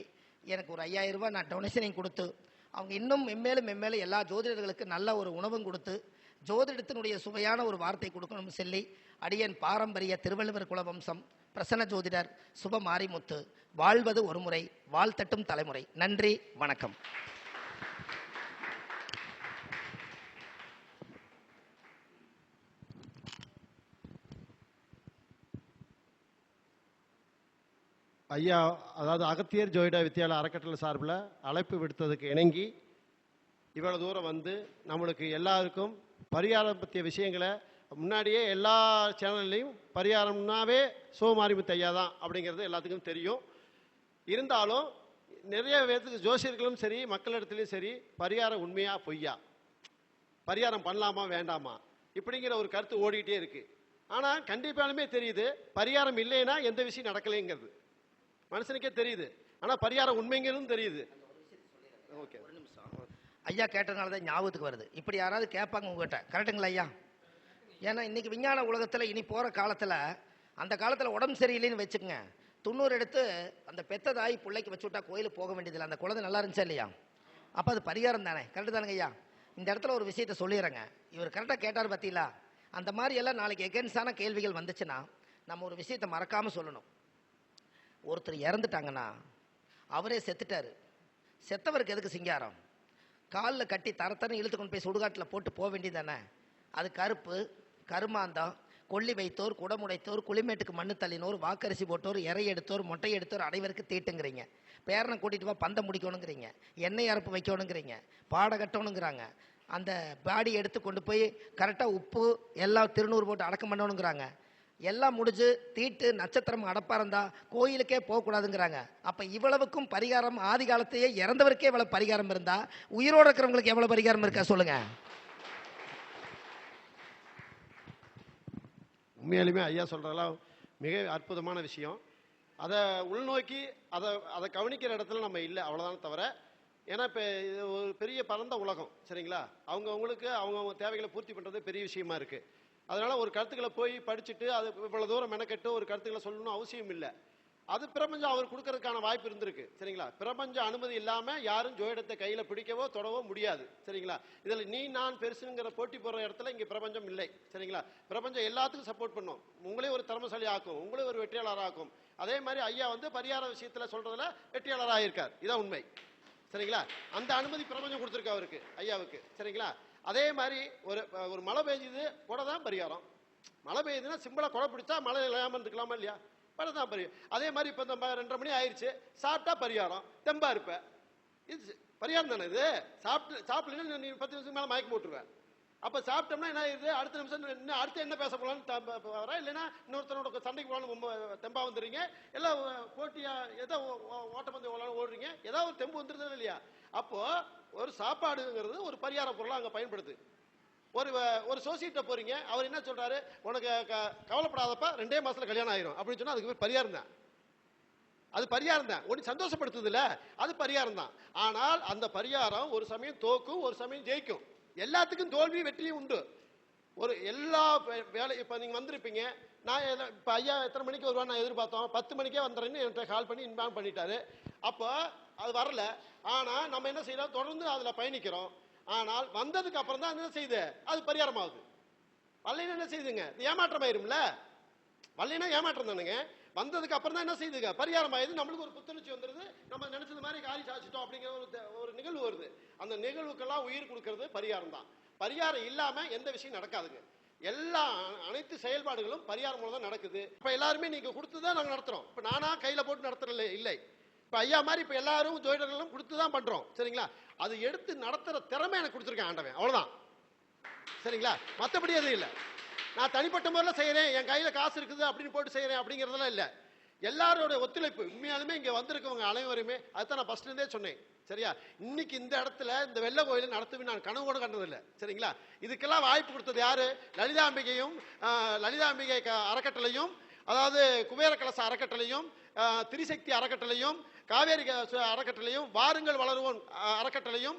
[SPEAKER 2] எனக்கு ஒரு 5000 ரூபாய் நான் டொனேஷனையும் கொடுத்து அவங்க இன்னும் மென்மேலும் எல்லா ஜோதிடர்களுக்கு நல்ல ஒரு உணவும் கொடுத்து ஜோதிடத்தினுடைய சுவையான ஒரு வார்த்தை கொடுக்கணும்னு சொல்லி அடியன் பாரம்பரிய திருவள்ளுவர் குலவம்சம் பிரசன்ன ஜோதிடர் சுப மாரிமுத்து வாழ்வது ஒரு முறை வாழ்த்தட்டும் தலைமுறை. நன்றி, வணக்கம்.
[SPEAKER 1] ஐயா, அதாவது அகத்தியர் ஜோதிட வித்யாலய அறக்கட்டளை சார்பில் அழைப்பு விடுத்ததுக்கு இணங்கி இவ்வளோ தூரம் வந்து நம்மளுக்கு எல்லாருக்கும் பரிகாரம் பற்றிய விஷயங்களை முன்னாடியே எல்லா சேனல்லையும் பரிகாரம்னாவே சிவமாரிமுத்து ஐயா தான் அப்படிங்கிறது எல்லாத்துக்கும் தெரியும். இருந்தாலும் நிறைய பேருக்கு ஜோசியர்களும் சரி மக்களிடத்துலையும் சரி பரிகாரம் உண்மையா பொய்யா, பரிகாரம் பண்ணலாமா வேண்டாமா இப்படிங்கிற ஒரு கருத்து ஓடிக்கிட்டே இருக்கு. ஆனால் கண்டிப்பாலுமே தெரியுது பரிகாரம் இல்லைன்னா எந்த விஷயம் நடக்கலைங்கிறது மனுஷனுக்கே தெரியுது. ஆனால் பரிகாரம் உண்மைங்கிறதும் தெரியுது. ஓகே,
[SPEAKER 2] ஒரு நிமிஷம். ஐயா கேட்டதுனால தான் ஞாபகத்துக்கு வருது. இப்படி யாராவது கேட்பாங்க உங்ககிட்ட, கரெக்டுங்களா ஐயா? ஏன்னா இன்னைக்கு விஞ்ஞான உலகத்தில் இனி போகிற காலத்தில், அந்த காலத்தில் உடம்பு சரியில்லைன்னு வச்சுக்கோங்க, 90 எடுத்து அந்த பெத்த தாய் பிள்ளைக்கு வச்சு விட்டா கோயிலுக்கு போக வேண்டியதில்லை. அந்த குழந்தை நல்லா இருந்துச்சா இல்லையா? அப்போ அது பரிகாரம் தானே, கரெக்டு தானுங்க ஐயா? இந்த இடத்துல ஒரு விஷயத்த சொல்லிடுறேங்க. இவர் கரெக்டாக கேட்டார் பார்த்தீங்களா? அந்த மாதிரி எல்லாம் நாளைக்கு எகென்ஸ்டான கேள்விகள் வந்துச்சுன்னா நம்ம ஒரு விஷயத்தை மறக்காமல் சொல்லணும். ஒருத்தர் இறந்துட்டாங்கன்னா அவரே செத்துட்டாரு, செத்தவருக்கு எதுக்கு சிங்காரம்? காலில் கட்டி தரத்தனை இழுத்து கொண்டு போய் சுடுகாட்டில் போட்டு போக வேண்டியதானே? அது கருப்பு, கருமாந்தம், கொல்லி வைத்தோர், குடமுடைத்தோர், குளிமேட்டுக்கு மண்ணு தள்ளினோர், வாக்கரிசி போட்டோர், இறை எடுத்தோர், மொட்டை எடுத்தோர் அனைவருக்கு தீட்டுங்கிறீங்க. பேரனை கூட்டிகிட்டு வா பந்தம் முடிக்கணுங்கிறீங்க, எண்ணெய் அறுப்பு வைக்கணுங்கிறீங்க, பாட கட்டணுங்கிறாங்க, அந்த பாடி எடுத்து கொண்டு போய் கரெக்டாக உப்பு எல்லாம் திருநூறு போட்டு அடக்கம் பண்ணணுங்கிறாங்க. எல்லாம் முடிஞ்சு தீட்டு நட்சத்திரம் அடப்பாரந்தா கோயிலுக்கே போகக்கூடாதுங்கிறாங்க. அப்போ இவ்வளவுக்கும் பரிகாரம் ஆதி காலத்தையே இறந்தவருக்கே இவ்வளவு பரிகாரம் இருந்தா உயிரோடு இருக்கிறவங்களுக்கு எவ்வளவு பரிகாரம் இருக்கா சொல்லுங்க?
[SPEAKER 1] உண்மையாலுமே ஐயா சொல்றதெல்லாம் மிக அற்புதமான விஷயம். அதை உள்நோக்கி அதை கவனிக்கிற இடத்துல நம்ம இல்லை, அவ்வளோதான் தவிர. ஏன்னா இப்போ இது ஒரு பெரிய பரந்த உலகம், சரிங்களா? அவங்கவுங்களுக்கு அவங்கவுங்க தேவைகளை பூர்த்தி பண்ணுறது பெரிய விஷயமா இருக்குது. அதனால் ஒரு கருத்துக்களை போய் படிச்சுட்டு அது இவ்வளோ தூரம் மெனக்கெட்டு ஒரு கருத்துக்களை சொல்லணும்னு அவசியம் இல்லை. அது பிரபஞ்சம் அவர் கொடுக்கறதுக்கான வாய்ப்பு இருந்திருக்கு, சரிங்களா? பிரபஞ்ச அனுமதி இல்லாமல் யாரும் ஜோதிடத்தை கையில் பிடிக்கவோ தொடவோ முடியாது, சரிங்களா? இதில் நீ நான் பெருசுங்கிற போட்டி போடுற இடத்துல இங்கே பிரபஞ்சம் இல்லை, சரிங்களா? பிரபஞ்சம் எல்லாத்துக்கும் சப்போர்ட் பண்ணும், உங்களே ஒரு திறமசாலி ஆக்கும், உங்களே ஒரு வெற்றியாளராக ஆக்கும். அதே மாதிரி ஐயா வந்து பரிகார விஷயத்தில் சொல்றதுல வெற்றியாளராக இருக்கார், இதான் உண்மை, சரிங்களா? அந்த அனுமதி பிரபஞ்சம் கொடுத்துருக்கு அவருக்கு, ஐயாவுக்கு, சரிங்களா? அதே மாதிரி ஒரு மழை பெய்யுது கூட தான் பரிகாரம். மழை பெய்யுதுன்னா சிம்பிளா கொடை பிடிச்சா மழை இல்லாமல் இருக்கலாமா இல்லையா? தான் பரிகாரம். அதே மாதிரி இப்போ இந்த 2:30 மணி ஆயிடுச்சு, சாப்பிட்டா பரிகாரம், தெம்பா இருப்ப, இது பரிகாரம் தானே? இது சாப்பிடலன்னா நீ 10 நிமிஷம் மேலே மயக்கம் போட்டுருவேன். அப்போ சாப்பிட்டோம்னா என்ன ஆயிடுது? அடுத்த நிமிஷம் இன்னும் அடுத்து என்ன பேச போகலான்னு வர, இல்லைன்னா இன்னொருத்தனோட சண்டைக்கு போகலான்னு தெம்பா வந்துடுறீங்க, எல்லாம் போட்டியா ஏதோ ஓட்டப்பந்தயம் ஓடுறீங்க, ஏதாவது ஒரு தெம்பு வந்துருது இல்லையா? அப்போ ஒரு சாப்பாடுங்கிறது ஒரு பரிகார பொருளாக அங்கே பயன்படுது. ஒரு சோசியட்ட போறீங்க, அவர் என்ன சொல்றாரு? உனக்கு கவலைப்படாதப்பா 2 மாசத்துல கல்யாணம் ஆயிரும் அப்படின்னு சொன்னா அதுக்கு பேர் பரிகாரம் தான். அது பரிகாரம் தான், ஒன்று சந்தோஷப்படுத்துது இல்ல, அது பரிகாரம் தான். ஆனால் அந்த பரிகாரம் ஒரு சமயம் தோக்கும், ஒரு சமயம் ஜெயிக்கும். எல்லாத்துக்கும் தோல்வி வெற்றியும் உண்டு. ஒரு எல்லா வேலை இப்போ நீங்கள் வந்திருப்பீங்க, நான் இப்போ ஐயா எத்தனை மணிக்கு வருவான்னு நான் எதிர்பார்த்தோம், 10 மணிக்கே வந்துடுறேன்னு என்கிட்ட கால் பண்ணி இன்பார்ம் பண்ணிட்டாரு. அப்போ அது வரல. ஆனால் நம்ம என்ன செய்யறோம்? தொடர்ந்து அதில் பயணிக்கிறோம். ஆனால் வந்ததுக்கு அப்புறம் தான் என்ன செய்யுது? அது பரிகாரம் ஆகுது. வல்லைன்னா என்ன செய்யுதுங்க? ஏமாற்றம் ஆயிரும்ல. வல்லைன்னா ஏமாற்றம் தானுங்க. வந்ததுக்கு அப்புறம் தான் என்ன செய்யுதுங்க? பரிகாரம் ஆயுது. நம்மளுக்கு ஒரு புத்துணர்ச்சி வந்துடுது, நம்ம நினைச்சது மாதிரி காரி சாதிச்சிட்டோம் அப்படிங்கிற ஒரு நிகழ்வு வருது. அந்த நிகழ்வுக்கெல்லாம் உயிர் கொடுக்கறது பரிகாரம் தான். பரிகாரம் இல்லாம எந்த விஷயம் நடக்காதுங்க. எல்லா அனைத்து செயல்பாடுகளும் பரிகாரம் மூலம் தான் நடக்குது. இப்ப எல்லாருமே நீங்க கொடுத்துதான் நாங்க நடத்துறோம். இப்ப நானா கையில போட்டு நடத்துறல இல்லை. இப்ப ஐயா மாதிரி இப்ப எல்லாரும் ஜோதிடர்களும் கொடுத்துதான் பண்றோம், சரிங்களா? அது எடுத்து நடத்துற திறமை எனக்கு கொடுத்துருக்கேன் ஆண்டவன், அவ்வளவுதான், சரிங்களா? மற்றபடி அது இல்லை. நான் தனிப்பட்ட முறையில் செய்யறேன், என் கையில காசு இருக்குது அப்படின்னு போட்டு செய்யறேன் அப்படிங்கிறதெல்லாம் இல்லை. எல்லாரோட ஒத்துழைப்பு, உண்மையாலுமே இங்க வந்திருக்கவங்க அனைவருமே, அதுதான் நான் ஃபர்ஸ்ட்ல இருந்தே சொன்னேன், சரியா? இன்னைக்கு இந்த இடத்துல இந்த வெள்ள கோயிலை நடத்துவே நான் கனவு கூட கண்டதில்லை, சரிங்களா? இதுக்கெல்லாம் வாய்ப்பு கொடுத்தது யாரு? லலிதாம்பிகையும் லலிதாம்பிகை அறக்கட்டளையும், அதாவது குபேர கலச அறக்கட்டளையும், திரிசக்தி அறக்கட்டளையும், காவேரி அறக்கட்டளையும், வாருங்கள் வளருவோம் அறக்கட்டளையும்,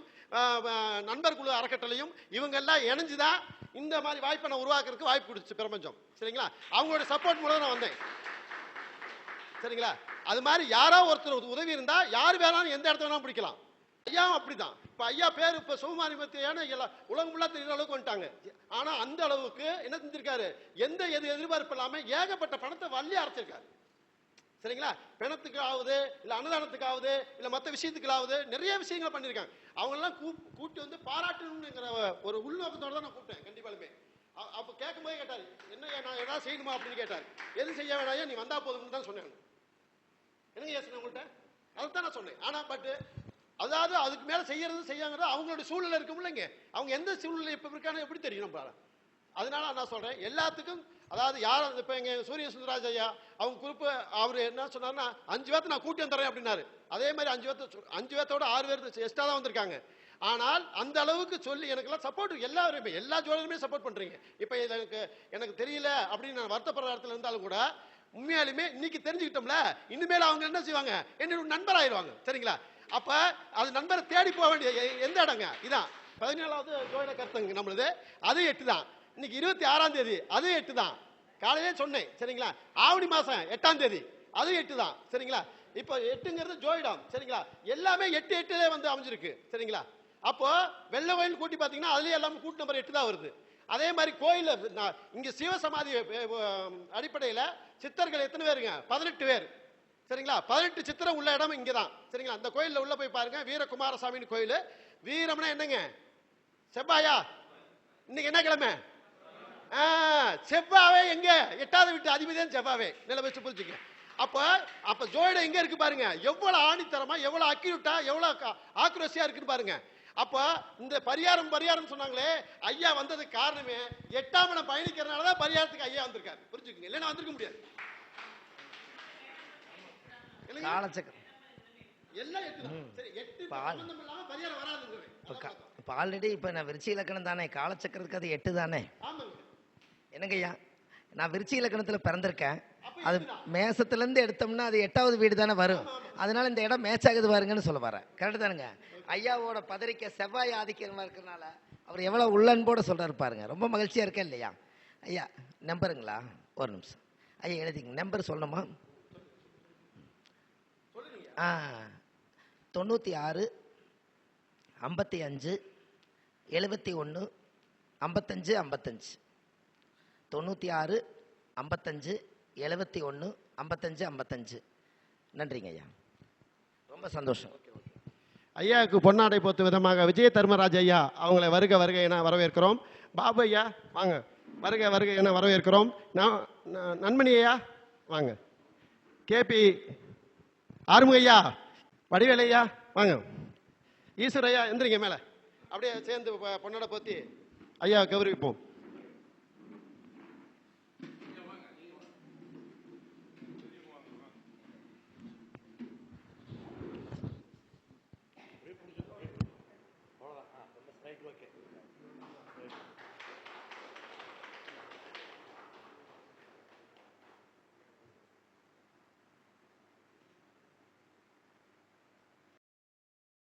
[SPEAKER 1] நண்பர் குழு அறக்கட்டளையும், இவங்க எல்லாம் இணைஞ்சுதான் இந்த மாதிரி வாய்ப்பை நான் உருவாக்குறதுக்கு வாய்ப்பு கொடுத்துச்சு பிரபஞ்சம், சரிங்களா? அவங்களோட சப்போர்ட் மூலம் நான் வந்தேன், சரிங்களா? அது மாதிரி யாரோ ஒருத்தர் உதவி இருந்தா யார் வேணாலும் எந்த இடத்த வேணாலும் பிடிக்கலாம். ஐயாவும் அப்படிதான். இப்ப ஐயா பேர் இப்ப சுகுமாரி மத்தியான உலகம் ஃபுல்லா தெரியுற அளவுக்கு வந்துட்டாங்க. ஆனா அந்த அளவுக்கு என்ன செஞ்சிருக்காரு, எந்த எதிர்பார்ப்பு இல்லாம ஏகப்பட்ட பணத்தை வள்ளி அரைச்சிருக்காரு. சரிங்களா? பிணத்துக்கு ஆகுது, இல்ல அன்னதானத்துக்கு ஆகுது, இல்ல மற்ற விஷயத்துக்கு ஆகுது, நிறைய விஷயங்களை பண்ணிருக்காங்க. அவங்க எல்லாம் கூட்டி வந்து பாராட்டணுங்கிற ஒரு உள்நோக்கத்தோட தான் நான் கூப்பிட்டேன். கண்டிப்பாலுமே அப்ப கேட்கும் போதே கேட்டாரு, என்ன நான் ஏதாவது செய்யணுமா அப்படின்னு கேட்டாரு. எது செய்ய வேணாயா, நீ வந்தா போதும்னு தான் சொன்னேன். என்னங்க யோசனை உங்கள்கிட்ட அதுதான் நான் சொன்னேன். ஆனா பட் அதாவது அதுக்கு மேல செய்யறது அவங்களோட சூழ்நிலை இருக்கும் இல்லைங்க. அவங்க எந்த சூழ்நிலை இப்ப இருக்கான்னு எப்படி தெரியும் நம்மளால. அதனால நான் சொல்றேன் எல்லாத்துக்கும், அதாவது யார் இப்ப எங்க சூரிய சுந்தரராஜ் ஐயா அவங்க குறிப்பு அவர் என்ன சொன்னாருன்னா 5 பேர்த்த நான் கூட்டி வந்துறேன் அப்படின்னாரு. அதே மாதிரி 5 பேர்த்தோட 6 பேர் எக்ஸ்ட்ரா தான் வந்திருக்காங்க. ஆனால் அந்த அளவுக்கு சொல்லி எனக்கு எல்லாம் சப்போர்ட், எல்லாருமே எல்லா ஜோடருமே சப்போர்ட் பண்றீங்க. இப்ப எனக்கு தெரியல அப்படின்னு நான் வருத்தப்படுற இடத்துல இருந்தாலும் கூட உண்மையாலுமே இன்னைக்கு தெரிஞ்சுக்கிட்டோம்ல, இனிமேல் அவங்க என்ன செய்வாங்க, என்னோட நண்பர் ஆயிடுவாங்க. சரிங்களா? அப்ப அது நண்பரை தேடி போக வேண்டிய எந்த இடங்க இதான் 17வது ஜோயிட கருத்தங்க நம்மளது. அது 8 தான். இன்னைக்கு 26ஆம் தேதி அது 8 தான். காலையிலே சொன்னேன். சரிங்களா? ஆவணி மாசம் 8ஆம் தேதி அது 8 தான். சரிங்களா? இப்போ 8ங்கிறது ஜோயிடம். சரிங்களா? எல்லாமே 8 வந்து அமைஞ்சிருக்கு. சரிங்களா? அப்போ வெள்ளை கோயில் கூட்டி பாத்தீங்கன்னா அதுலயே எல்லாமே கூட்டு நம்பர் 8 தான் வருது. அதே மாதிரி கோயில் இங்க சிவசமாதி அடிப்படையில சித்தர்கள் எத்தனை பேருங்க? 18 பேர். சரிங்களா? 18 சித்திரம் உள்ள இடம் இங்கதான். சரிங்களா? அந்த கோயில்ல உள்ள போய் பாருங்க. வீரகுமாரசாமி கோயில். வீரம்னா என்னங்க? செவ்வாயா? இன்னைக்கு என்ன கிழமை? செவ்வாவே எங்க? 8வது வீட்டு அதிபதிதான் செவ்வாவே. நில வச்சு புரிஞ்சுக்க. அப்ப ஜோயிடம் எங்க இருக்கு பாருங்க. எவ்வளவு ஆணித்தரமா, எவ்வளவு அக்யூரேட்டா, எவ்வளவு ஆக்ரோசியா இருக்குன்னு பாருங்க. அப்ப இந்த பரிகாரம் சொன்னாங்களே, ஐயா வந்ததுக்கு காரணமே 8ஆம் இடம் பயணிக்கிறதுனாலதான் பரிகாரத்துக்கு ஐயா வந்திருக்காரு. புரிஞ்சுக்கங்க. இல்லைன்னா வந்திருக்க முடியாது.
[SPEAKER 2] காலச்சக்கரம்
[SPEAKER 1] எல்லாம் 8 தான். சரி, 8 சம்பந்தம் இல்லாம பரிகாரம் வராதுங்கறேன்.
[SPEAKER 2] இப்ப ஆல்ரெடி இப்ப நான் விருச்சி இலக்கணம் தானே, காலச்சக்கரத்துக்கு அது 8 தானே.
[SPEAKER 1] ஆமாங்க.
[SPEAKER 2] என்னங்கய்யா, நான் விருச்சி இலக்கணத்துல பிறந்திருக்கேன். அது மேசத்துல இருந்து எடுத்தோம்னா அது 8வது வீடு தானே வரும். அதனால இந்த இடம் மேட்ச் ஆகுது பாருங்கன்னு சொல்ல வரேன். கரெக்ட் தானுங்க? ஐயாவோட பதறிக்க செவ்வாய் ஆதிக்கிறமா இருக்கிறதுனால அவர் எவ்வளவு உள்ளன்போட சொல்றாரு பாருங்க. ரொம்ப மகிழ்ச்சியா இருக்கேன் இல்லையா? ஐயா நம்பருங்களா? ஒரு நிமிஷம் ஐயா எழுதிங்க. நம்பர் சொல்லணுமா? 96 55 71 55 55. 96 55 71 55 55. நன்றிங்க ஐயா, ரொம்ப சந்தோஷம்.
[SPEAKER 1] ஐயாவுக்கு பொன்னாடை போத்த விதமாக விஜய தர்மராஜ் ஐயா அவங்களை வருக வருக என வரவேற்கிறோம். பாபு ஐயா வாங்க, வருக வருக என வரவேற்கிறோம். நன்மணி ஐயா வாங்க. கேபி ஆறுமுக ஐயா, வடிவேல் ஐயா வாங்க. ஈஸ்வர ஐயா எந்திரிங்க மேல. அப்படியே சேர்ந்து பொன்னாடை போத்தி ஐயா கௌரவிப்போம்.